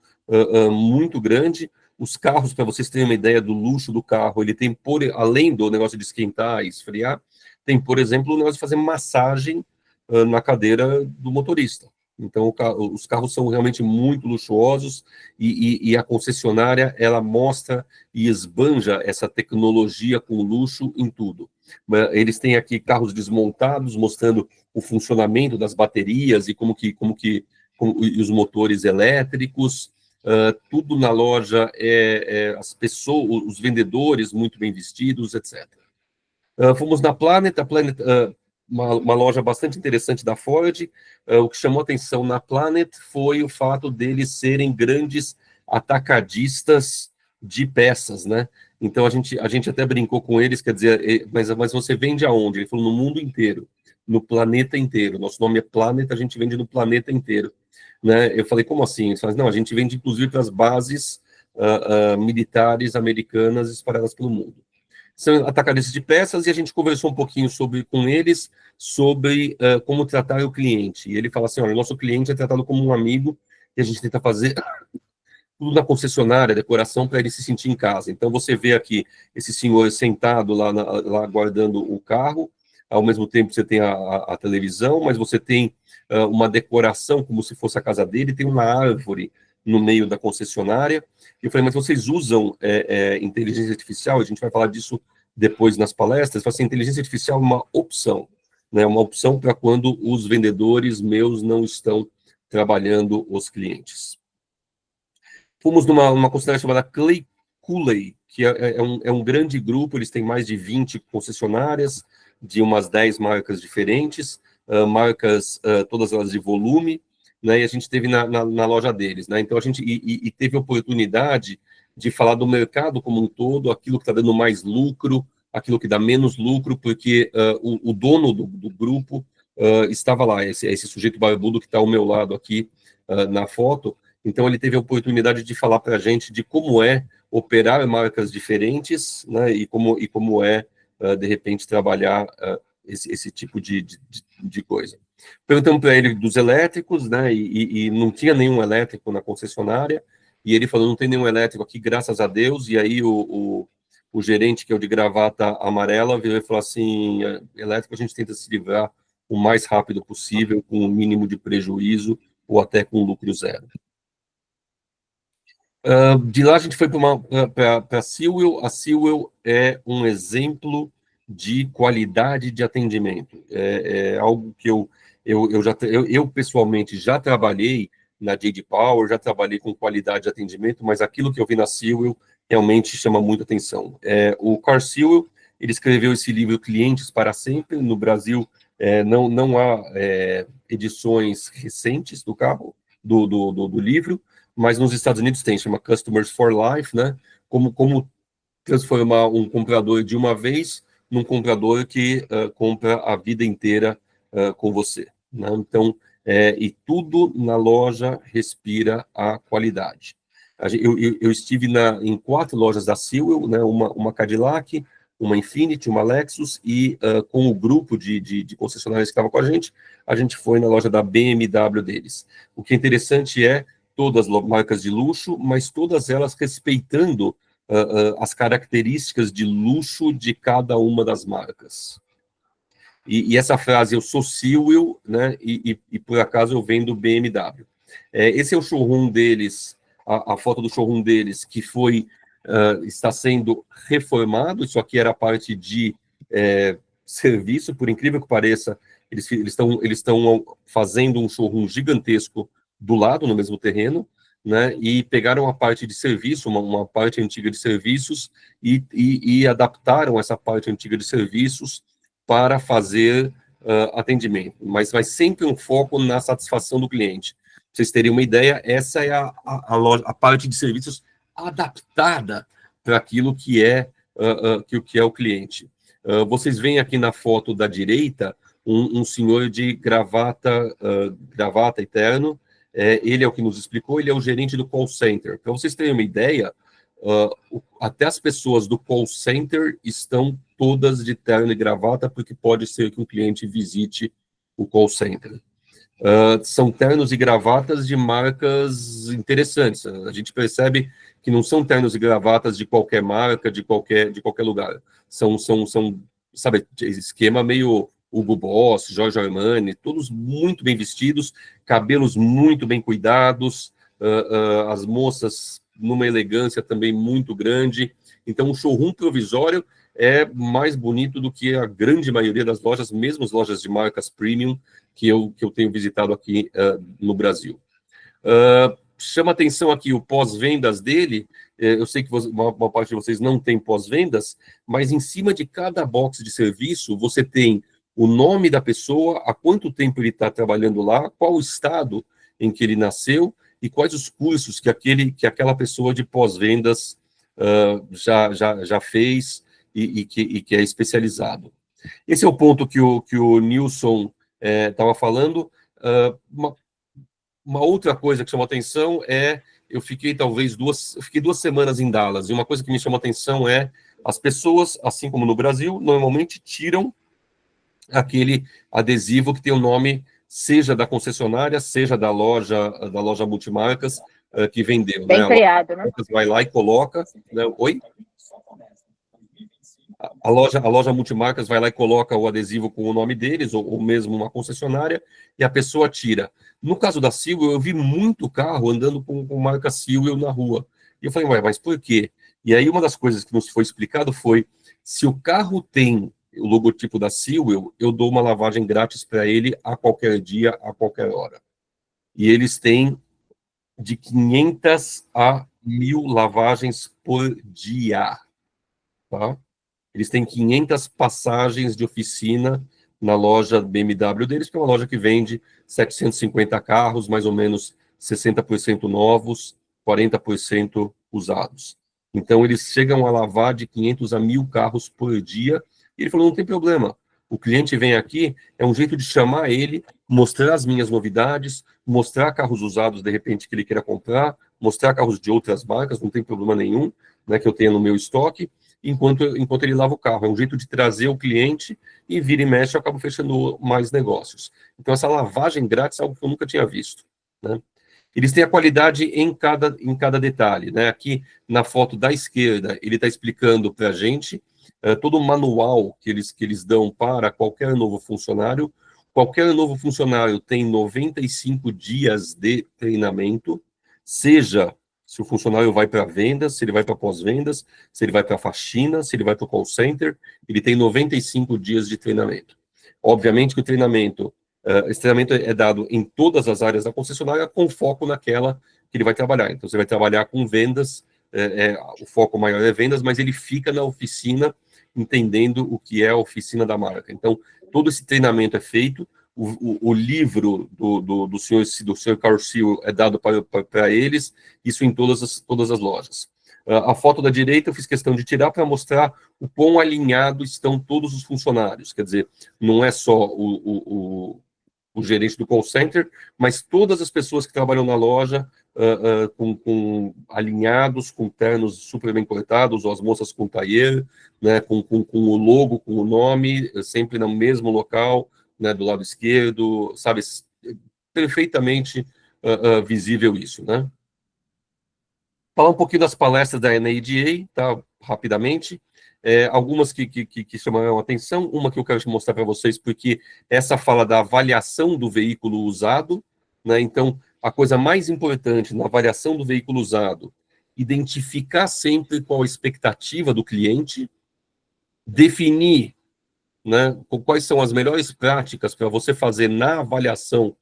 muito grande. Os carros, para vocês terem uma ideia do luxo do carro, ele tem, além do negócio de esquentar e esfriar, tem, por exemplo, o negócio de fazer massagem na cadeira do motorista. Então, os carros são realmente muito luxuosos e a concessionária, ela mostra e esbanja essa tecnologia com luxo em tudo. Eles têm aqui carros desmontados, mostrando o funcionamento das baterias e e os motores elétricos. Tudo na loja, as pessoas, os vendedores muito bem vestidos, etc. Fomos na Planet, uma loja bastante interessante da Ford. O que chamou atenção na Planet foi o fato deles serem grandes atacadistas de peças, né? Então a gente até brincou com eles, quer dizer, mas você vende aonde? Ele falou, no mundo inteiro, no planeta inteiro. Nosso nome é Planet, a gente vende no planeta inteiro, né? Eu falei, como assim? Eles falaram, não, a gente vende inclusive para as bases militares americanas espalhadas pelo mundo. São atacadistas de peças, e a gente conversou um pouquinho com eles sobre como tratar o cliente. E ele fala assim, olha, o nosso cliente é tratado como um amigo, e a gente tenta fazer tudo na concessionária, decoração, para ele se sentir em casa. Então, você vê aqui esse senhor sentado lá guardando o carro, ao mesmo tempo você tem a televisão, mas você tem uma decoração como se fosse a casa dele, tem uma árvore no meio da concessionária. Eu falei, mas vocês usam inteligência artificial? A gente vai falar disso depois nas palestras. Eu falei assim, inteligência artificial é uma opção, né? Uma opção para quando os vendedores meus não estão trabalhando os clientes. Fomos numa concessionária chamada Clay Cooley, que é um grande grupo, eles têm mais de 20 concessionárias, de umas 10 marcas diferentes, marcas todas elas de volume, né, e a gente esteve na loja deles, né, então a gente teve a oportunidade de falar do mercado como um todo, aquilo que está dando mais lucro, aquilo que dá menos lucro, porque o dono do grupo estava lá, esse sujeito barbudo que está ao meu lado aqui na foto. Então ele teve a oportunidade de falar para a gente de como é operar marcas diferentes, né, e como é, de repente, trabalhar esse tipo de coisa. Perguntamos para ele dos elétricos, né, e não tinha nenhum elétrico na concessionária, e ele falou, não tem nenhum elétrico aqui, graças a Deus, e aí o gerente, que é o de gravata amarela, virou e falou assim, elétrico a gente tenta se livrar o mais rápido possível, com o mínimo de prejuízo, ou até com lucro zero. De lá a gente foi para a Sewell. A Sewell é um exemplo de qualidade de atendimento. É algo que eu pessoalmente já trabalhei na J.D. Power, já trabalhei com qualidade de atendimento, mas aquilo que eu vi na Sewell realmente chama muita atenção. O Carl Sewell, ele escreveu esse livro Clientes para Sempre. No Brasil, não há edições recentes do carro, do livro, mas nos Estados Unidos tem, chama Customers for Life, né? Como transformar um comprador de uma vez num comprador que compra a vida inteira com você, né? Então, e tudo na loja respira a qualidade. Eu estive em 4 lojas da Sewell, né? Uma Cadillac, uma Infiniti, uma Lexus, e com o grupo de concessionários que estava com a gente foi na loja da BMW deles. O que é interessante todas as marcas de luxo, mas todas elas respeitando as características de luxo de cada uma das marcas. E essa frase, eu sou Sewell, né, e por acaso eu vendo BMW. Esse é o showroom deles, a foto do showroom deles, que está sendo reformado. Isso aqui era a parte de serviço, por incrível que pareça, eles estão fazendo um showroom gigantesco do lado, no mesmo terreno, né, e pegaram a parte de serviço, uma parte antiga de serviços, e adaptaram essa parte antiga de serviços para fazer atendimento, mas vai sempre um foco na satisfação do cliente. Pra vocês terem uma ideia, essa é a parte de serviços adaptada para aquilo que é o cliente. Vocês veem aqui na foto da direita um senhor de gravata e terno. Ele é o que nos explicou, ele é o gerente do call center. Para vocês terem uma ideia, até as pessoas do call center estão todas de terno e gravata, porque pode ser que um cliente visite o call center. São ternos e gravatas de marcas interessantes. A gente percebe que não são ternos e gravatas de qualquer marca, de qualquer lugar. São sabe, esquema meio Hugo Boss, Giorgio Armani, todos muito bem vestidos, cabelos muito bem cuidados, as moças numa elegância também muito grande. Então, o showroom provisório é mais bonito do que a grande maioria das lojas, mesmo as lojas de marcas premium que eu tenho visitado aqui no Brasil. Chama atenção aqui o pós-vendas dele. Eu sei que uma parte de vocês não tem pós-vendas, mas em cima de cada box de serviço, você tem o nome da pessoa, há quanto tempo ele está trabalhando lá, qual o estado em que ele nasceu e quais os cursos que aquela pessoa de pós-vendas já fez e que é especializado. Esse é o ponto que o Nilson estava falando. Uma outra coisa que chamou atenção eu fiquei 2 semanas em Dallas, e uma coisa que me chamou atenção as pessoas, assim como no Brasil, normalmente tiram aquele adesivo que tem o nome, seja da concessionária, seja da loja multimarcas que vendeu. Bem né? criado, né? Vai lá e coloca, né? Oi? A loja multimarcas vai lá e coloca o adesivo com o nome deles, ou mesmo uma concessionária, e a pessoa tira. No caso da Silwell, eu vi muito carro andando com marca Silwell na rua. E eu falei, ué, mas por quê? E aí uma das coisas que nos foi explicado foi, se o carro tem o logotipo da Silwell, eu dou uma lavagem grátis para ele a qualquer dia, a qualquer hora. E eles têm de 500 a 1.000 lavagens por dia, tá? Eles têm 500 passagens de oficina na loja BMW deles, que é uma loja que vende 750 carros, mais ou menos 60% novos, 40% usados. Então, eles chegam a lavar de 500 a 1.000 carros por dia. E ele falou, não tem problema. O cliente vem aqui, é um jeito de chamar ele, mostrar as minhas novidades, mostrar carros usados, de repente, que ele queira comprar, mostrar carros de outras marcas, não tem problema nenhum, né, que eu tenha no meu estoque, enquanto ele lava o carro. É um jeito de trazer o cliente e vira e mexe, eu acabo fechando mais negócios. Então, essa lavagem grátis é algo que eu nunca tinha visto, né? Eles têm a qualidade em cada detalhe, né? Aqui, na foto da esquerda, ele está explicando para a gente todo o manual que eles dão para qualquer novo funcionário. Qualquer novo funcionário tem 95 dias de treinamento, seja se o funcionário vai para vendas, se ele vai para pós-vendas, se ele vai para faxina, se ele vai para o call center, ele tem 95 dias de treinamento. Obviamente que esse treinamento é dado em todas as áreas da concessionária com foco naquela que ele vai trabalhar. Então, você vai trabalhar com vendas, o foco maior é vendas, mas ele fica na oficina entendendo o que é a oficina da marca. Então, todo esse treinamento é feito. O livro do senhor Carl Silwell é dado para eles, isso em todas as lojas. A foto da direita eu fiz questão de tirar para mostrar o quão alinhado estão todos os funcionários. Quer dizer, não é só o gerente do call center, mas todas as pessoas que trabalham na loja alinhados, com ternos super bem cortados, ou as moças com tailleur, né, com o logo, com o nome, sempre no mesmo local, né, do lado esquerdo, sabe, perfeitamente visível isso, né? Falar um pouquinho das palestras da NADA, tá, rapidamente. Algumas que chamaram a atenção, uma que eu quero mostrar para vocês, porque essa fala da avaliação do veículo usado, né? Então, a coisa mais importante na avaliação do veículo usado, identificar sempre qual a expectativa do cliente, definir, né, quais são as melhores práticas para você fazer na avaliação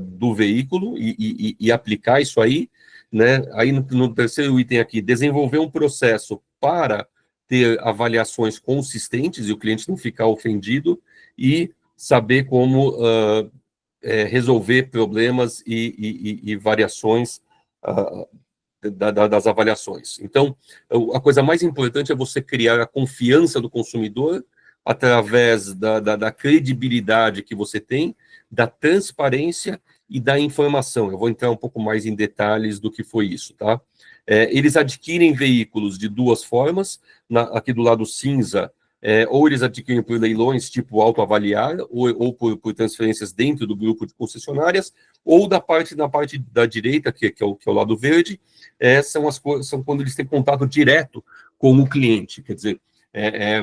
do veículo e aplicar isso aí, né? Aí no terceiro item aqui, desenvolver um processo para ter avaliações consistentes e o cliente não ficar ofendido, e saber como resolver problemas e variações das avaliações. Então, a coisa mais importante é você criar a confiança do consumidor através da credibilidade que você tem, da transparência e da informação. Eu vou entrar um pouco mais em detalhes do que foi isso, tá? Eles adquirem veículos de duas formas, aqui do lado cinza, ou eles adquirem por leilões, tipo autoavaliar, ou por transferências dentro do grupo de concessionárias, ou na parte da direita, que é o lado verde, são quando eles têm contato direto com o cliente, quer dizer,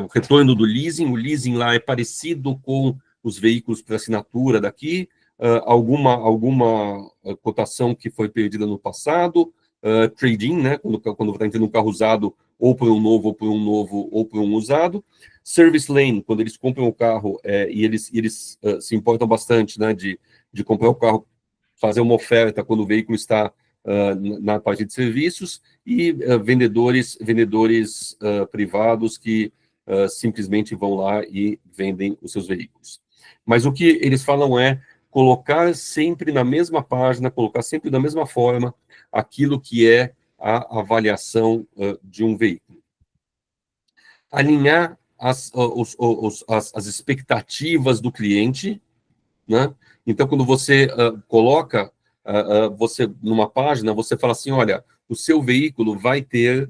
o retorno do leasing. O leasing lá é parecido com os veículos para assinatura daqui, alguma cotação que foi perdida no passado, trading, né, quando está entrando um carro usado, ou por um novo, ou por um usado. Service lane, quando eles compram o carro, e eles se importam bastante, né, de comprar o carro, fazer uma oferta quando o veículo está na parte de serviços, e vendedores privados que simplesmente vão lá e vendem os seus veículos. Mas o que eles falam é colocar sempre na mesma página, colocar sempre da mesma forma aquilo que é a avaliação de um veículo. Alinhar as expectativas do cliente, né? Então, quando você coloca você numa página, você fala assim, olha, o seu veículo vai ter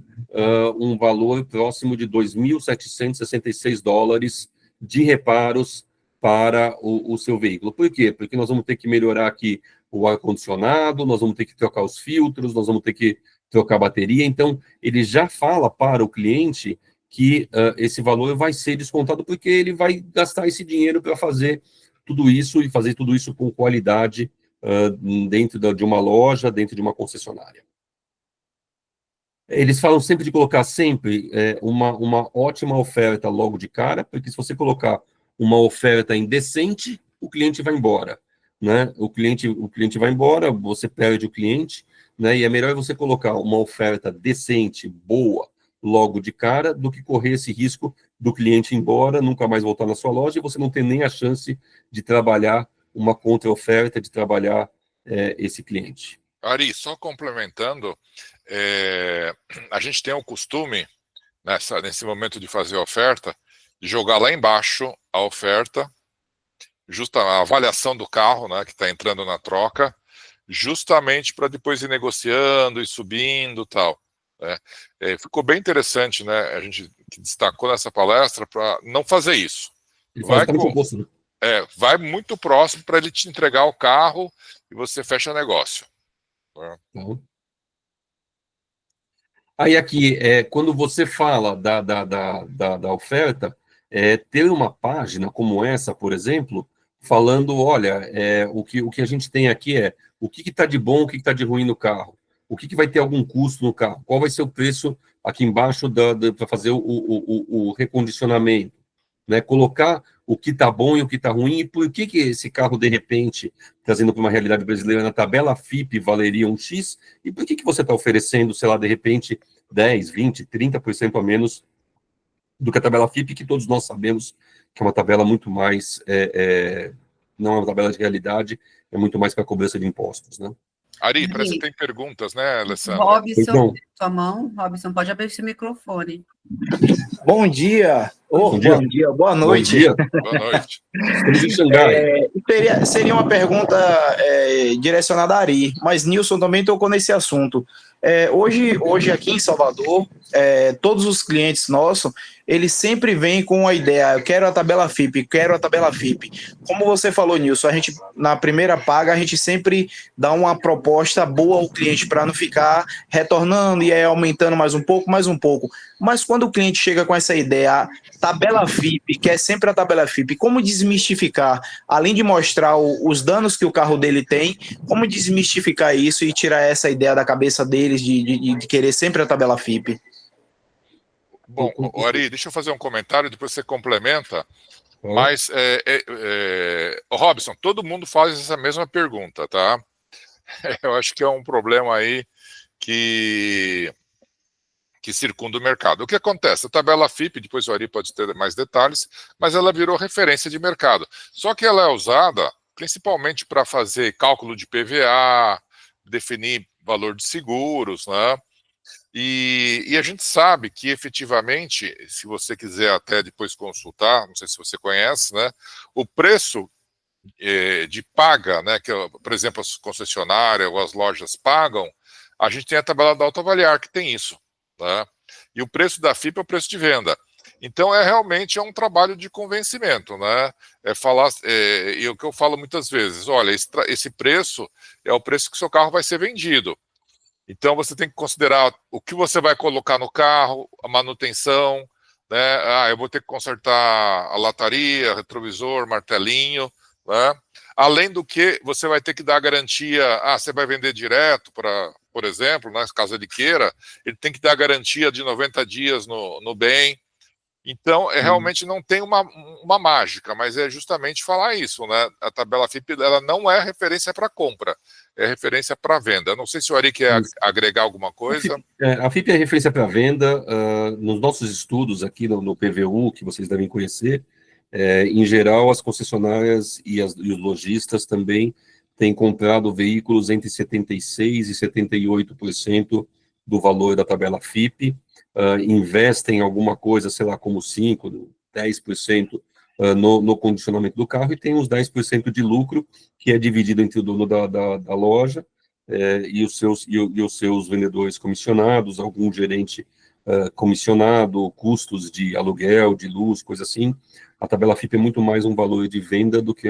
um valor próximo de $2.766 de reparos para o seu veículo. Por quê? Porque nós vamos ter que melhorar aqui o ar-condicionado, nós vamos ter que trocar os filtros, nós vamos ter que trocar a bateria. Então, ele já fala para o cliente que esse valor vai ser descontado porque ele vai gastar esse dinheiro para fazer tudo isso e fazer tudo isso com qualidade dentro de uma loja, dentro de uma concessionária. Eles falam sempre de colocar sempre uma ótima oferta logo de cara, porque se você colocar uma oferta indecente, o cliente vai embora, né? O cliente vai embora, você perde o cliente, né? E é melhor você colocar uma oferta decente, boa, logo de cara, do que correr esse risco do cliente ir embora, nunca mais voltar na sua loja, e você não ter nem a chance de trabalhar uma contra-oferta, de trabalhar esse cliente. Ari, só complementando, a gente tem o costume, nesse momento de fazer a oferta, de jogar lá embaixo a oferta, a avaliação do carro, né, que está entrando na troca, justamente para depois ir negociando e subindo e tal. Né? Ficou bem interessante, né, a gente que destacou nessa palestra para não fazer isso. Vai muito próximo para ele te entregar o carro e você fecha negócio. Né? Aí aqui, quando você fala da oferta, ter uma página como essa, por exemplo, falando, olha, o que a gente tem aqui o que está de bom, o que está de ruim no carro, o que vai ter algum custo no carro, qual vai ser o preço aqui embaixo para fazer o recondicionamento, né? Colocar o que está bom e o que está ruim, e por que esse carro, de repente, trazendo para uma realidade brasileira, na tabela FIPE valeria um X, e por que você está oferecendo, sei lá, de repente, 10, 20, 30% a menos do que a tabela FIPE, que todos nós sabemos que é uma tabela muito mais, não é uma tabela de realidade, é muito mais para a cobrança de impostos, né? Ari, parece que tem perguntas, né, Alessandra? Robson, sua mão. Robson, pode abrir seu microfone. Bom dia. Bom dia, boa noite. Bom dia. Boa noite. Estamos em Xangai. Seria uma pergunta direcionada a Ari, mas Nilson também tocou nesse assunto. Hoje aqui em Salvador, todos os clientes nossos, eles sempre vêm com a ideia, eu quero a tabela FIPE, quero a tabela FIPE. Como você falou, Nilson, a gente, na primeira paga, a gente sempre dá uma proposta boa ao cliente para não ficar retornando e aumentando mais um pouco. Mas quando o cliente chega com essa ideia, tabela FIPE, quer sempre a tabela FIPE, como desmistificar, além de mostrar os danos que o carro dele tem, como desmistificar isso e tirar essa ideia da cabeça deles de querer sempre a tabela FIPE? Bom, Ari, deixa eu fazer um comentário, depois você complementa. Mas, Robson, todo mundo faz essa mesma pergunta, tá? Eu acho que é um problema aí que circunda o mercado. O que acontece? A tabela FIPE, depois o Ari pode ter mais detalhes, mas ela virou referência de mercado. Só que ela é usada principalmente para fazer cálculo de PVA, definir valor de seguros, né? E a gente sabe que, efetivamente, se você quiser até depois consultar, não sei se você conhece, né, o preço de paga, né, que, por exemplo, as concessionárias ou as lojas pagam, a gente tem a tabela da Autoavaliar, que tem isso. Né, e o preço da FIPE é o preço de venda. Então, realmente um trabalho de convencimento. Né, e o que eu falo muitas vezes, olha, esse preço é o preço que o seu carro vai ser vendido. Então, você tem que considerar o que você vai colocar no carro, a manutenção, né? Ah, eu vou ter que consertar a lataria, retrovisor, martelinho, né? Além do que, você vai ter que dar garantia. Ah, você vai vender direto, por exemplo, né, caso ele queira, ele tem que dar garantia de 90 dias no bem. Então, realmente não tem uma mágica, mas é justamente falar isso, né? A tabela FIP, ela não é referência para compra, é referência para venda. Eu não sei se o Ari quer agregar alguma coisa. A FIP é referência para venda. Nos nossos estudos aqui no PVU, que vocês devem conhecer, em geral, as concessionárias e os lojistas também têm comprado veículos entre 76% e 78% do valor da tabela FIP, investem em alguma coisa, sei lá, como 5%, 10% no condicionamento do carro, e tem uns 10% de lucro, que é dividido entre o dono da loja e os seus vendedores comissionados, algum gerente comissionado, custos de aluguel, de luz, coisa assim. A tabela FIP é muito mais um valor de venda do que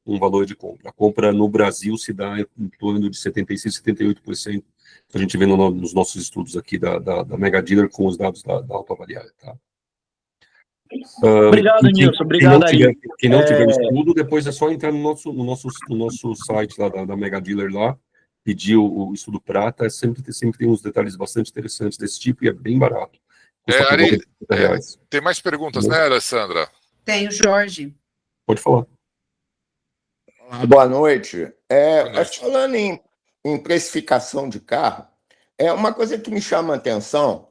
um valor de compra. A compra no Brasil se dá em torno de 76%, 78%, que a gente vê nos nossos estudos aqui da Mega Dealer com os dados da autoavaliada, tá? Obrigado, Nilson. Obrigado, Ari. Quem não tiver estudo, depois é só entrar no nosso site lá da Mega Dealer lá, pedir o estudo prata, sempre tem uns detalhes bastante interessantes desse tipo e é bem barato. Ari, tem mais perguntas, né, Alessandra? Tem o Jorge. Pode falar. Boa noite. Falando em precificação de carro, uma coisa que me chama a atenção,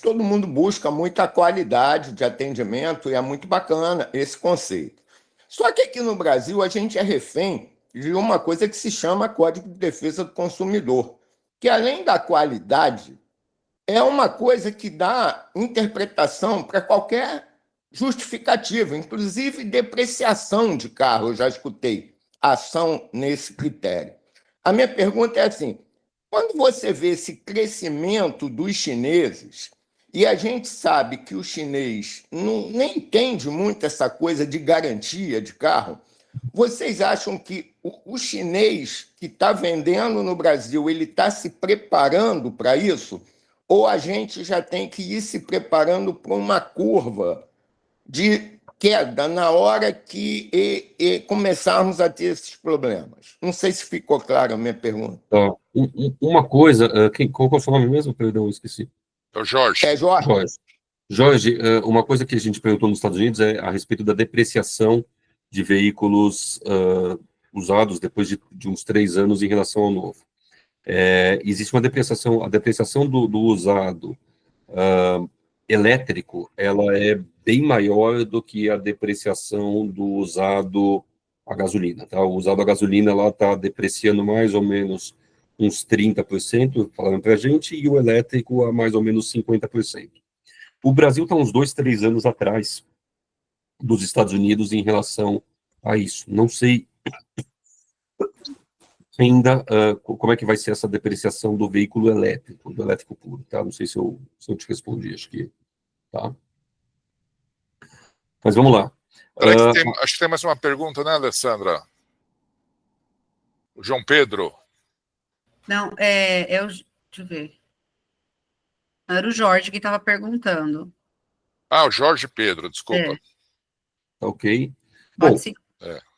todo mundo busca muita qualidade de atendimento e é muito bacana esse conceito. Só que aqui no Brasil a gente é refém de uma coisa que se chama Código de Defesa do Consumidor, que além da qualidade, é uma coisa que dá interpretação para qualquer justificativa, inclusive depreciação de carro, eu já escutei ação nesse critério. A minha pergunta é assim, quando você vê esse crescimento dos chineses, e a gente sabe que o chinês nem entende muito essa coisa de garantia de carro, vocês acham que o chinês que está vendendo no Brasil, ele está se preparando para isso? Ou a gente já tem que ir se preparando para uma curva de queda na hora que começarmos a ter esses problemas? Não sei se ficou clara a minha pergunta. Uma coisa, qual é o seu nome mesmo? Perdão, eu esqueci. É o Jorge. É Jorge. Jorge, uma coisa que a gente perguntou nos Estados Unidos é a respeito da depreciação de veículos usados depois de uns 3 anos em relação ao novo. Existe uma depreciação, a depreciação do usado elétrico, ela é bem maior do que a depreciação do usado a gasolina, tá? O usado a gasolina, ela está depreciando mais ou menos uns 30%, falando para a gente, e o elétrico a mais ou menos 50%. O Brasil está uns 2, 3 anos atrás dos Estados Unidos em relação a isso. Não sei ainda como é que vai ser essa depreciação do veículo elétrico, do elétrico puro, tá? Não sei se eu te respondi, acho que tá. Mas vamos lá. Acho que tem mais uma pergunta, né, Alessandra? O João Pedro. Não, deixa eu ver. Era o Jorge que estava perguntando. Ah, o Jorge Pedro, desculpa. Ok. Pode Bom, sim.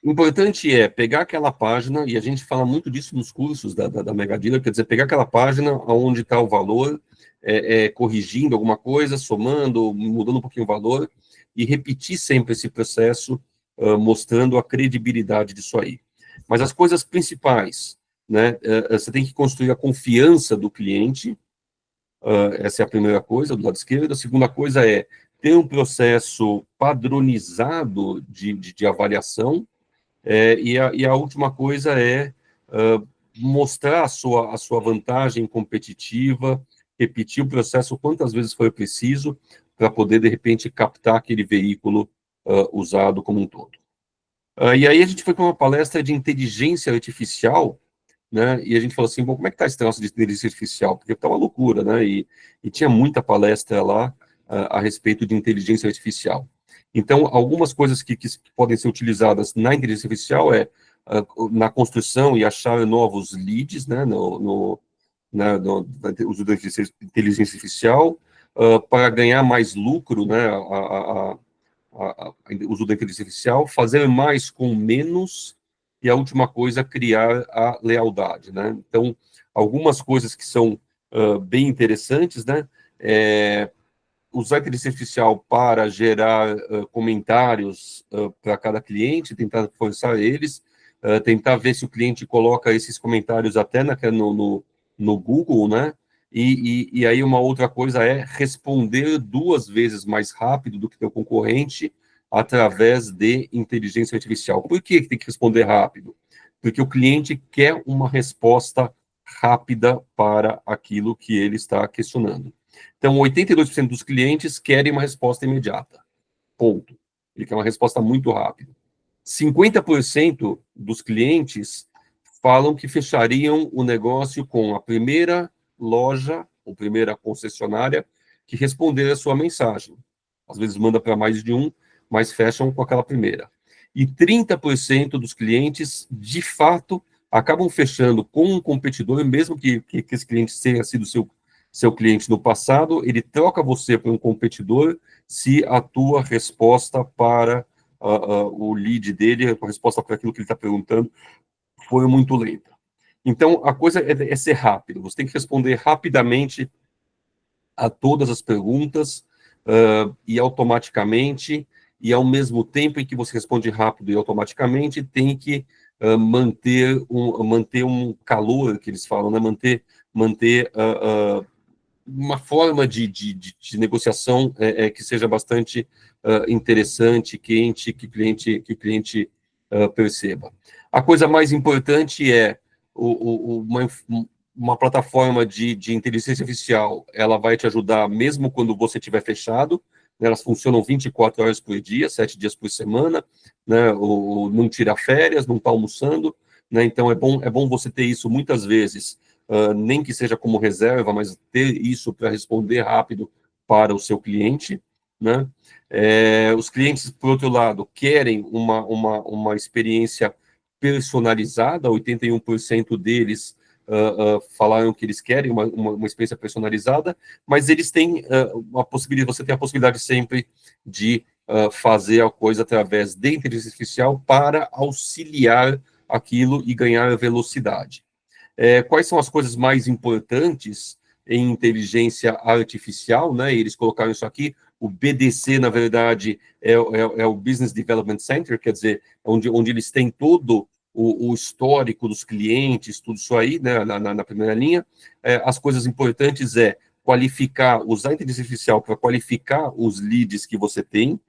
o importante é pegar aquela página, e a gente fala muito disso nos cursos da Mega Dealer, quer dizer, pegar aquela página onde está o valor, corrigindo alguma coisa, somando, mudando um pouquinho o valor, e repetir sempre esse processo, mostrando a credibilidade disso aí. Mas as coisas principais, né, você tem que construir a confiança do cliente, essa é a primeira coisa, do lado esquerdo. A segunda coisa é ter um processo padronizado de avaliação, e a última coisa é mostrar a sua vantagem competitiva, repetir o processo quantas vezes for preciso, para poder, de repente, captar aquele veículo usado como um todo. E aí a gente foi para uma palestra de inteligência artificial, né, e a gente falou assim, bom, como é que está esse troço de inteligência artificial? Porque está uma loucura, né, e tinha muita palestra lá a respeito de inteligência artificial. Então, algumas coisas que podem ser utilizadas na inteligência artificial na construção e achar novos leads, né, no uso da inteligência artificial, para ganhar mais lucro, né, o uso da inteligência artificial, fazer mais com menos, e a última coisa, criar a lealdade, né? Então, algumas coisas que são bem interessantes, né? Usar a inteligência artificial para gerar comentários para cada cliente, tentar forçar eles, tentar ver se o cliente coloca esses comentários até no Google, né? E aí uma outra coisa é responder 2 vezes mais rápido do que teu concorrente através de inteligência artificial. Por que tem que responder rápido? Porque o cliente quer uma resposta rápida para aquilo que ele está questionando. Então, 82% dos clientes querem uma resposta imediata. Ponto. Ele quer uma resposta muito rápida. 50% dos clientes falam que fechariam o negócio com a primeira loja ou primeira concessionária que responder a sua mensagem. Às vezes manda para mais de um, mas fecham com aquela primeira. E 30% dos clientes, de fato, acabam fechando com um competidor, mesmo que esse cliente tenha sido seu cliente no passado, ele troca você por um competidor se a tua resposta para o lead dele, a resposta para aquilo que ele está perguntando, foi muito lenta. Então, a coisa é ser rápido. Você tem que responder rapidamente a todas as perguntas e automaticamente, e ao mesmo tempo em que você responde rápido e automaticamente, tem que manter um calor, que eles falam, né? Manter uma forma de negociação que seja bastante interessante, quente, que o cliente perceba. A coisa mais importante é uma plataforma de inteligência artificial, ela vai te ajudar mesmo quando você estiver fechado, né? Elas funcionam 24 horas por dia, 7 dias por semana, né? Não tira férias, não está almoçando, né? Então é bom você ter isso muitas vezes, nem que seja como reserva, mas ter isso para responder rápido para o seu cliente, né? Os clientes, por outro lado, querem uma experiência personalizada, 81% deles falaram que eles querem uma experiência personalizada, mas eles têm você tem a possibilidade sempre de fazer a coisa através de inteligência artificial para auxiliar aquilo e ganhar velocidade. Quais são as coisas mais importantes em inteligência artificial, né? Eles colocaram isso aqui. O BDC, na verdade, é o Business Development Center, quer dizer, onde eles têm todo o histórico dos clientes, tudo isso aí, né, na primeira linha. As coisas importantes usar a inteligência artificial para qualificar os leads que você tem,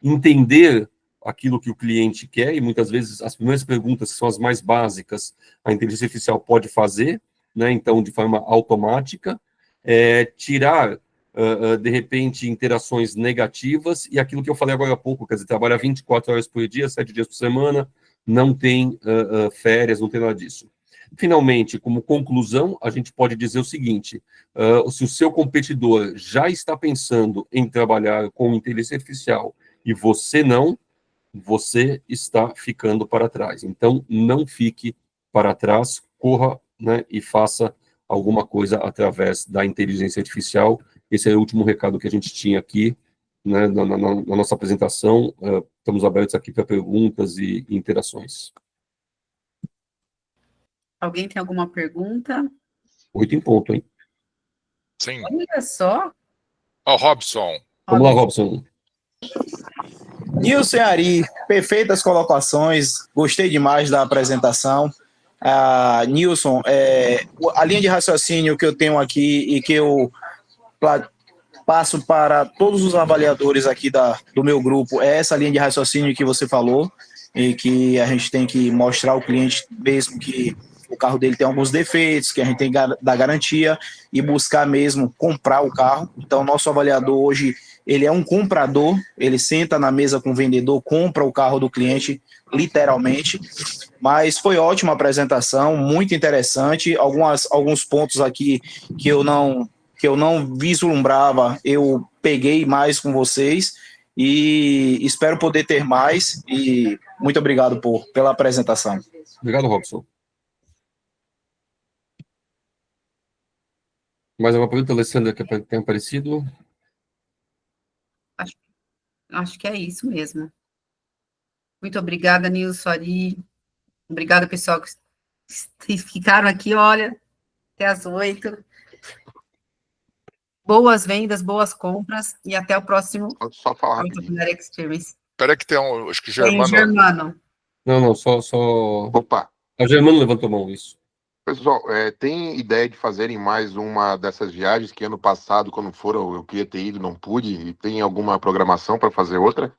entender aquilo que o cliente quer, e muitas vezes as primeiras perguntas, que são as mais básicas, a inteligência artificial pode fazer, né, então, de forma automática, tirar, de repente, interações negativas, e aquilo que eu falei agora há pouco, quer dizer, trabalha 24 horas por dia, 7 dias por semana, não tem férias, não tem nada disso. Finalmente, como conclusão, a gente pode dizer o seguinte, se o seu competidor já está pensando em trabalhar com inteligência artificial e você não, você está ficando para trás. Então, não fique para trás, corra, né, e faça alguma coisa através da inteligência artificial. Esse é o último recado que a gente tinha aqui, né, na nossa apresentação. Estamos abertos aqui para perguntas e interações. Alguém tem alguma pergunta? 8 em ponto, hein? Sim. Olha só. Ó, Robson. Vamos lá, Robson. Nilson e Ari, perfeitas colocações, gostei demais da apresentação. Nilson, a linha de raciocínio que eu tenho aqui e que eu passo para todos os avaliadores aqui do meu grupo é essa linha de raciocínio que você falou, e que a gente tem que mostrar ao cliente mesmo que o carro dele tem alguns defeitos, que a gente tem que dar garantia e buscar mesmo comprar o carro. Então, nosso avaliador hoje, ele é um comprador, ele senta na mesa com o vendedor, compra o carro do cliente, literalmente. Mas foi ótima a apresentação, muito interessante. Alguns pontos aqui que eu não vislumbrava, eu peguei mais com vocês e espero poder ter mais. E muito obrigado pela apresentação. Obrigado, Robson. Mais uma pergunta, Alessandra, que tem aparecido? Acho que é isso mesmo. Muito obrigada, Nilson, Ari. Obrigada, pessoal, que ficaram aqui, olha, até as 8. Boas vendas, boas compras e até o próximo Posso só falar Alta rapidinho. Vanilla Experience. Espera que tem acho que Tem o Germano. Germano. Não, só... Opa, A Germano levantou a mão, isso. pessoal, tem ideia de fazerem mais uma dessas viagens que ano passado, quando foram, eu queria ter ido, não pude, e tem alguma programação para fazer outra?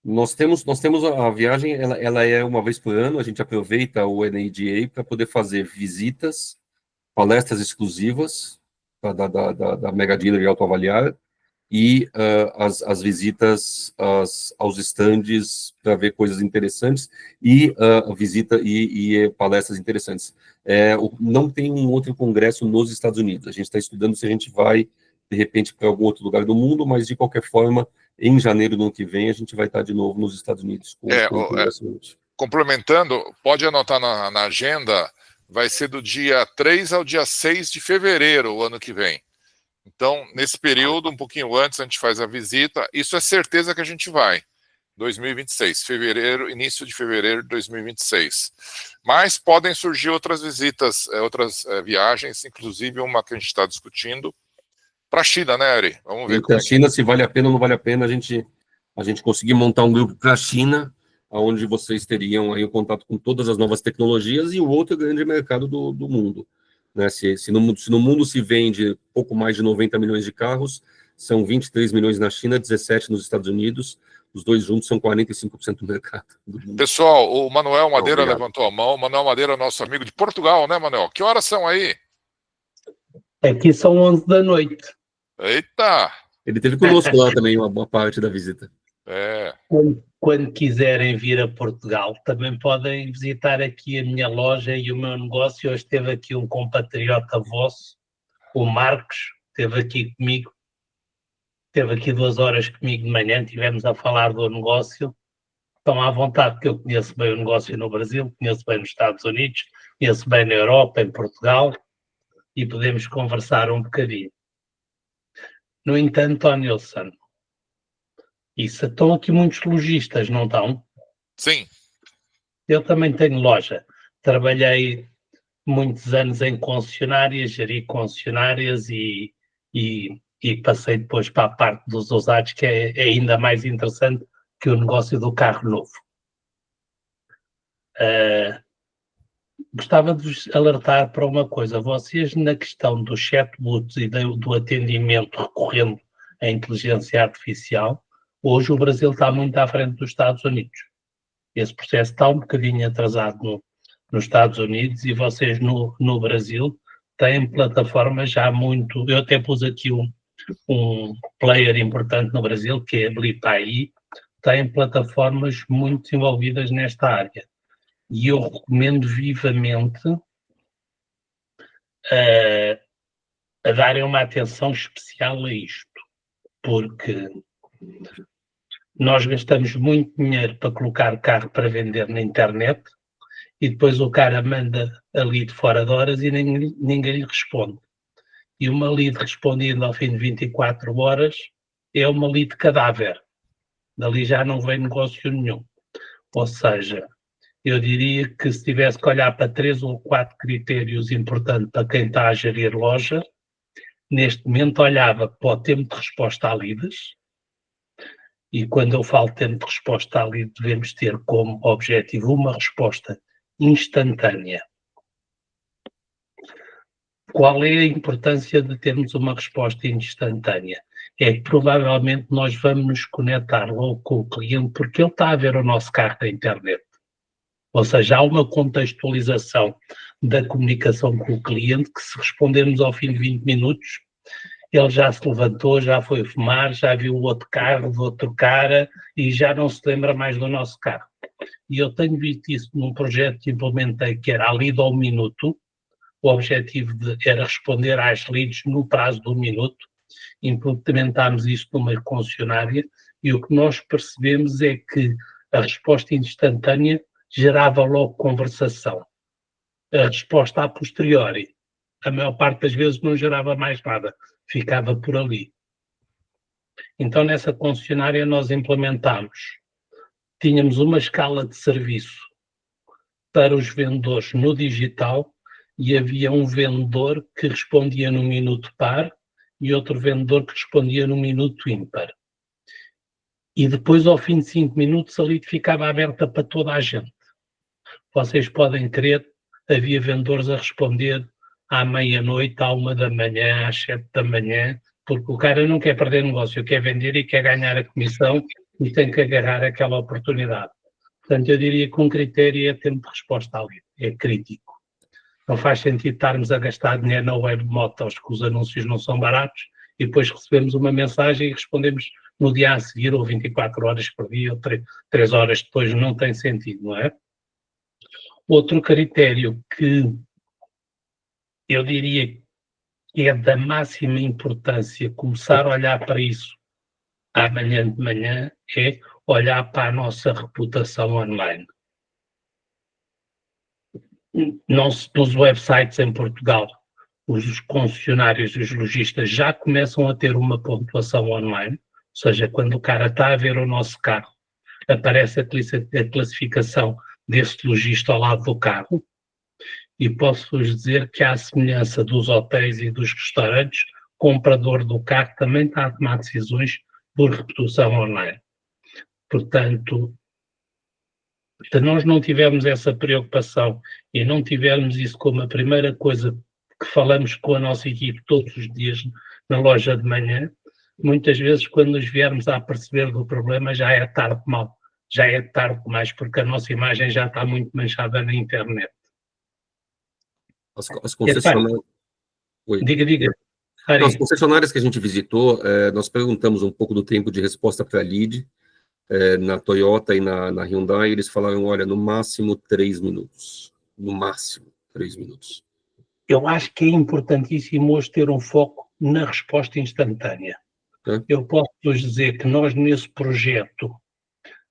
Nós temos a viagem, ela é uma vez por ano, a gente aproveita o NADA para poder fazer visitas, palestras exclusivas da Mega Dealer e Autoavaliar, e as visitas aos estandes para ver coisas interessantes, e visita e palestras interessantes. Não tem um outro congresso nos Estados Unidos, a gente está estudando se a gente vai, de repente, para algum outro lugar do mundo, mas, de qualquer forma, em janeiro do ano que vem, a gente vai estar de novo nos Estados Unidos. Complementando, pode anotar na agenda, vai ser do dia 3 ao dia 6 de fevereiro, o ano que vem. Então, nesse período, um pouquinho antes, a gente faz a visita. Isso é certeza que a gente vai. 2026, fevereiro, início de fevereiro de 2026. Mas podem surgir outras visitas, outras viagens, inclusive uma que a gente está discutindo, para a China, né, Ari? Vamos ver como a China, se vale a pena ou não vale a pena a gente conseguir montar um grupo para a China, onde vocês teriam aí o contato com todas as novas tecnologias e o outro grande mercado do mundo. Né? Se no mundo se vende pouco mais de 90 milhões de carros, são 23 milhões na China, 17 nos Estados Unidos, os dois juntos são 45% do mercado do mundo. Pessoal, o Manuel Madeira levantou a mão. Manuel Madeira é nosso amigo de Portugal, né, Manuel? Que horas são aí? Aqui são 11 da noite. Eita! Ele teve conosco lá também uma boa parte da visita. Quando quiserem vir a Portugal, também podem visitar aqui a minha loja e o meu negócio. Hoje esteve aqui um compatriota vosso, o Marcos, esteve aqui comigo. Esteve aqui 2 horas comigo de manhã, estivemos a falar do negócio. Estão à vontade, porque eu conheço bem o negócio no Brasil, conheço bem nos Estados Unidos, conheço bem na Europa, em Portugal, e podemos conversar um bocadinho. No entanto, ó Nilson, estão aqui muitos lojistas, não estão? Sim. Eu também tenho loja. Trabalhei muitos anos em concessionárias, geri concessionárias e passei depois para a parte dos usados, que é ainda mais interessante que o negócio do carro novo. Gostava de vos alertar para uma coisa. Vocês, na questão dos chatbots e do atendimento recorrendo à inteligência artificial, hoje o Brasil está muito à frente dos Estados Unidos. Esse processo está um bocadinho atrasado nos Estados Unidos, e vocês no Brasil têm plataformas já muito... Eu até pus aqui um player importante no Brasil, que é a BlipAI, tem plataformas muito desenvolvidas nesta área. E eu recomendo vivamente a darem uma atenção especial a isto, porque nós gastamos muito dinheiro para colocar carro para vender na internet e depois o cara manda a lead fora de horas e ninguém lhe responde. E uma lead respondida ao fim de 24 horas é uma lead cadáver. Dali já não vem negócio nenhum. Ou seja, eu diria que se tivesse que olhar para 3 ou 4 critérios importantes para quem está a gerir loja, neste momento olhava para o tempo de resposta a leads, e quando eu falo tempo de resposta a lead, devemos ter como objetivo uma resposta instantânea. Qual é a importância de termos uma resposta instantânea? É que provavelmente nós vamos nos conectar logo com o cliente porque ele está a ver o nosso carro na internet. Ou seja, há uma contextualização da comunicação com o cliente que, se respondermos ao fim de 20 minutos, ele já se levantou, já foi fumar, já viu o outro carro do outro cara e já não se lembra mais do nosso carro. E eu tenho visto isso num projeto que implementei, que era a lead ao minuto. O objetivo era responder às leads no prazo de 1 minuto. Implementámos isso numa concessionária e o que nós percebemos é que a resposta instantânea gerava logo conversação. A resposta a posteriori, a maior parte das vezes não gerava mais nada, ficava por ali. Então, nessa concessionária nós implementámos, tínhamos uma escala de serviço para os vendedores no digital e havia um vendedor que respondia no minuto par e outro vendedor que respondia no minuto ímpar. E depois, ao fim de 5 minutos, a lead ficava aberta para toda a gente. Vocês podem crer, havia vendedores a responder à meia-noite, à 1 da manhã, às 7 da manhã, porque o cara não quer perder negócio, quer vender e quer ganhar a comissão e tem que agarrar aquela oportunidade. Portanto, eu diria que um critério é tempo de resposta à lead, é crítico. Não faz sentido estarmos a gastar dinheiro na web motors, que os anúncios não são baratos, e depois recebemos uma mensagem e respondemos no dia a seguir, ou 24 horas por dia, ou 3 horas depois, não tem sentido, não é? Outro critério que eu diria que é da máxima importância começar a olhar para isso amanhã de manhã é olhar para a nossa reputação online. Nos websites em Portugal, os concessionários e os lojistas já começam a ter uma pontuação online, ou seja, quando o cara está a ver o nosso carro, aparece a classificação desse lojista ao lado do carro, e posso-vos dizer que, à semelhança dos hotéis e dos restaurantes, o comprador do carro também está a tomar decisões por reputação online. Portanto, se nós não tivermos essa preocupação e não tivermos isso como a primeira coisa que falamos com a nossa equipe todos os dias na loja de manhã, muitas vezes quando nos viermos a perceber do problema já é tarde mal, já é tarde demais, porque a nossa imagem já está muito manchada na internet. As concessionárias... Diga. As concessionárias que a gente visitou, nós perguntamos um pouco do tempo de resposta para a lead, na Toyota e na Hyundai, eles falaram, olha, no máximo 3 minutos. No máximo 3 minutos. Eu acho que é importantíssimo hoje ter um foco na resposta instantânea. Eu posso-vos dizer que nós, nesse projeto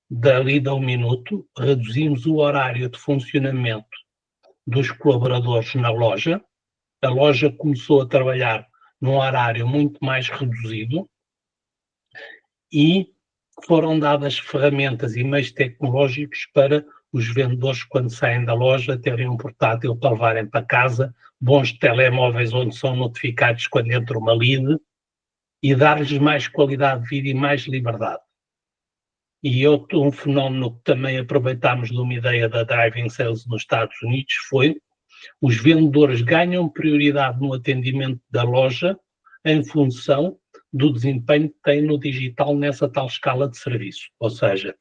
da lead ao minuto, reduzimos o horário de funcionamento dos colaboradores na loja. A loja começou a trabalhar num horário muito mais reduzido e foram dadas ferramentas e meios tecnológicos para os vendedores, quando saem da loja, terem um portátil para levarem para casa, bons telemóveis onde são notificados quando entra uma lead e dar-lhes mais qualidade de vida e mais liberdade. E um fenómeno que também aproveitámos de uma ideia da Driving Sales nos Estados Unidos foi os vendedores ganham prioridade no atendimento da loja em função do desempenho que têm no digital nessa tal escala de serviço. Ou seja,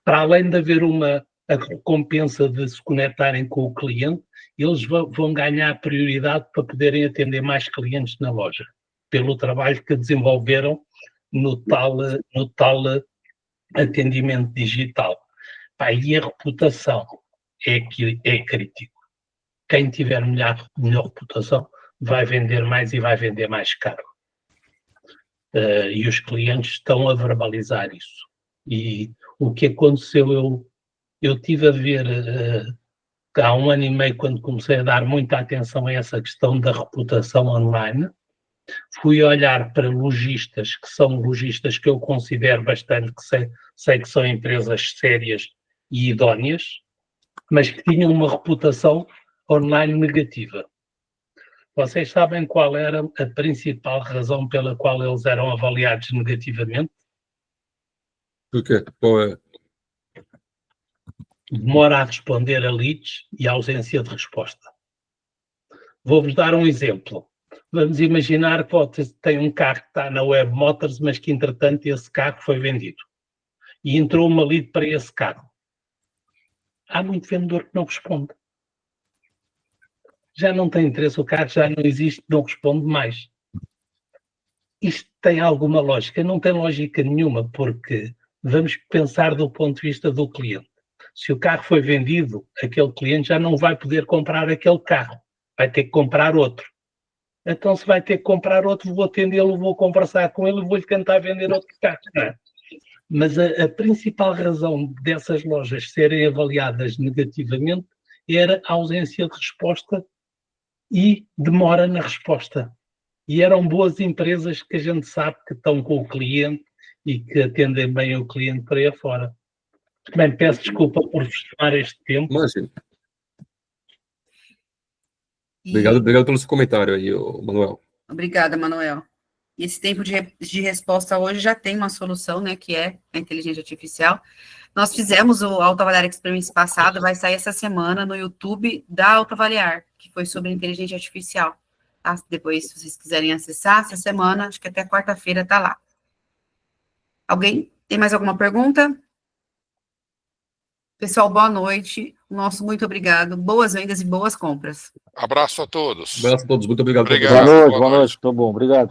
para além de haver a recompensa de se conectarem com o cliente, eles vão ganhar prioridade para poderem atender mais clientes na loja, pelo trabalho que desenvolveram no tal atendimento digital. E a reputação é crítico. Quem tiver melhor reputação vai vender mais e vai vender mais caro. E os clientes estão a verbalizar isso. E o que aconteceu, eu tive a ver há 1 ano e meio, quando comecei a dar muita atenção a essa questão da reputação online, fui olhar para lojistas, que são lojistas que eu considero bastante, que sei que são empresas sérias e idóneas, mas que tinham uma reputação online negativa. Vocês sabem qual era a principal razão pela qual eles eram avaliados negativamente? Por quê? Qual é? Demora a responder a leads e a ausência de resposta. Vou-vos dar um exemplo. Vamos imaginar que tem um carro que está na Web Motors, mas que, entretanto, esse carro foi vendido. E entrou uma lead para esse carro. Há muito vendedor que não responde. Já não tem interesse, o carro já não existe, não responde mais. Isto tem alguma lógica? Não tem lógica nenhuma, porque vamos pensar do ponto de vista do cliente. Se o carro foi vendido, aquele cliente já não vai poder comprar aquele carro. Vai ter que comprar outro. Então, se vai ter que comprar outro, vou atendê-lo, vou conversar com ele, vou-lhe tentar vender outro carro. Não é? Mas a principal razão dessas lojas serem avaliadas negativamente era a ausência de resposta e demora na resposta. E eram boas empresas que a gente sabe que estão com o cliente e que atendem bem o cliente por aí afora. Bem, peço desculpa por vos tomar este tempo. Imagina. Obrigado pelo seu comentário aí, Manuel. Obrigada, Manuel. E esse tempo de resposta hoje já tem uma solução, né, que é a inteligência artificial. Nós fizemos o Autoavaliar Experience passado, vai sair essa semana no YouTube da Autoavaliar, que foi sobre inteligência artificial. Tá? Depois, se vocês quiserem acessar, essa semana, acho que até quarta-feira tá lá. Alguém tem mais alguma pergunta? Pessoal, boa noite. Nosso muito obrigado. Boas vendas e boas compras. Abraço a todos. Abraço a todos, muito obrigado. Obrigado. Boa noite, tô bom, obrigado.